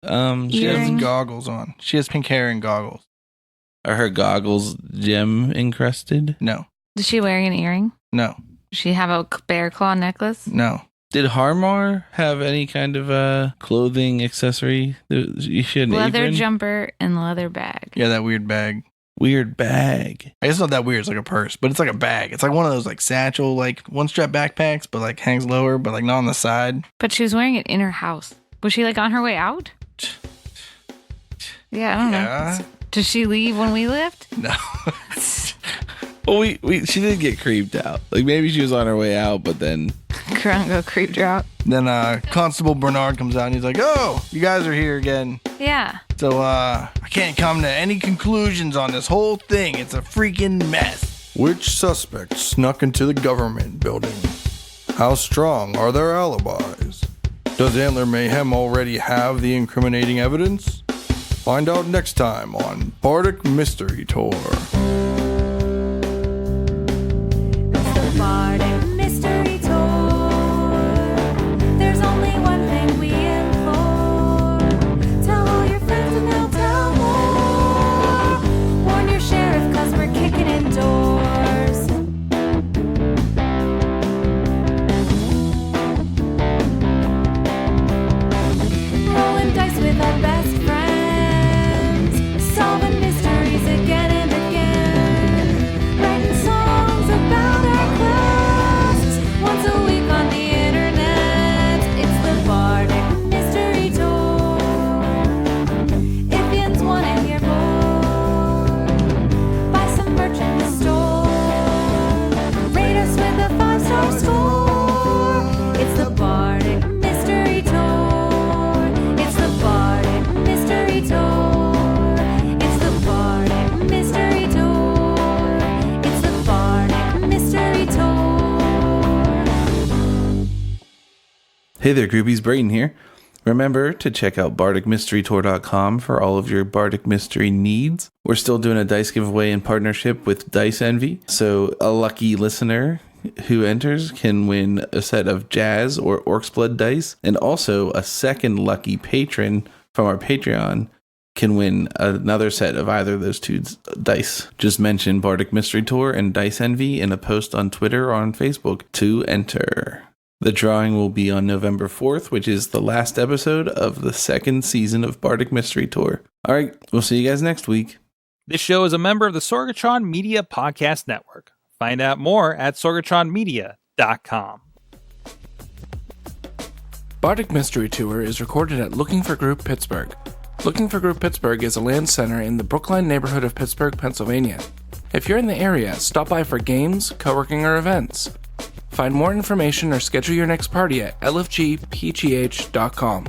of,
She has
Earrings?
goggles on. She has pink hair and goggles.
are her goggles gem encrusted?
No.
Is she wearing an earring?
No.
Does she have a bear claw necklace?
No.
Did Harmar have any kind of clothing accessory? She had an
Leather
apron?
jumper and leather bag.
Yeah, that weird bag.
Weird bag.
I guess it's not that weird. It's like a purse, but it's like a bag. It's like one of those satchel, one strap backpacks, but hangs lower, but not on the side.
But she was wearing it in her house. Was she on her way out? Yeah, I don't know.
Yeah.
Did she leave when we left?
No.
Well, she did get creeped out. Maybe she was on her way out, but then
Grungo creeped her out.
Then Constable Bernard comes out and he's like, "Oh, you guys are here again.
Yeah.
So I can't come to any conclusions on this whole thing. It's a freaking mess." Which suspects snuck into the government building? How strong are their alibis? Does Antler Mayhem already have the incriminating evidence? Find out next time on Bardic Mystery Tour.
Bardic Mystery Tour. There's only one thing we implore. Tell all your friends and they'll tell more. Warn your sheriff 'cause we're kicking in doors. Rolling dice with our best friends. Solving mysteries again and again. Writing songs about our quests. Once a week on the internet. It's the Bardic Mystery Tour. If yins want to hear more, buy some merch in the store. Rate us with a 5-star score. It's the Bardic Mystery Tour. It's the Bardic Mystery Tour. It's the Bardic Mystery Tour. It's the Bardic Mystery Tour.
Hey there, groupies. Brayden here. Remember to check out bardicmysterytour.com for all of your Bardic Mystery needs. We're still doing a dice giveaway in partnership with Dice Envy, so a lucky listener who enters can win a set of Jazz or Orc's Blood dice, and also a second lucky patron from our Patreon can win another set of either of those two dice. Just mention Bardic Mystery Tour and Dice Envy in a post on Twitter or on Facebook to enter. The drawing will be on November 4th, which is the last episode of the second season of Bardic Mystery Tour. All right, we'll see you guys next week.
This show is a member of the Sorgatron Media Podcast Network. Find out more at sorgatronmedia.com.
Bardic Mystery Tour is recorded at Looking for Group Pittsburgh. Looking for Group Pittsburgh is a land center in the Brookline neighborhood of Pittsburgh, Pennsylvania. If you're in the area, stop by for games, co-working, or events. Find more information or schedule your next party at lfgpgh.com.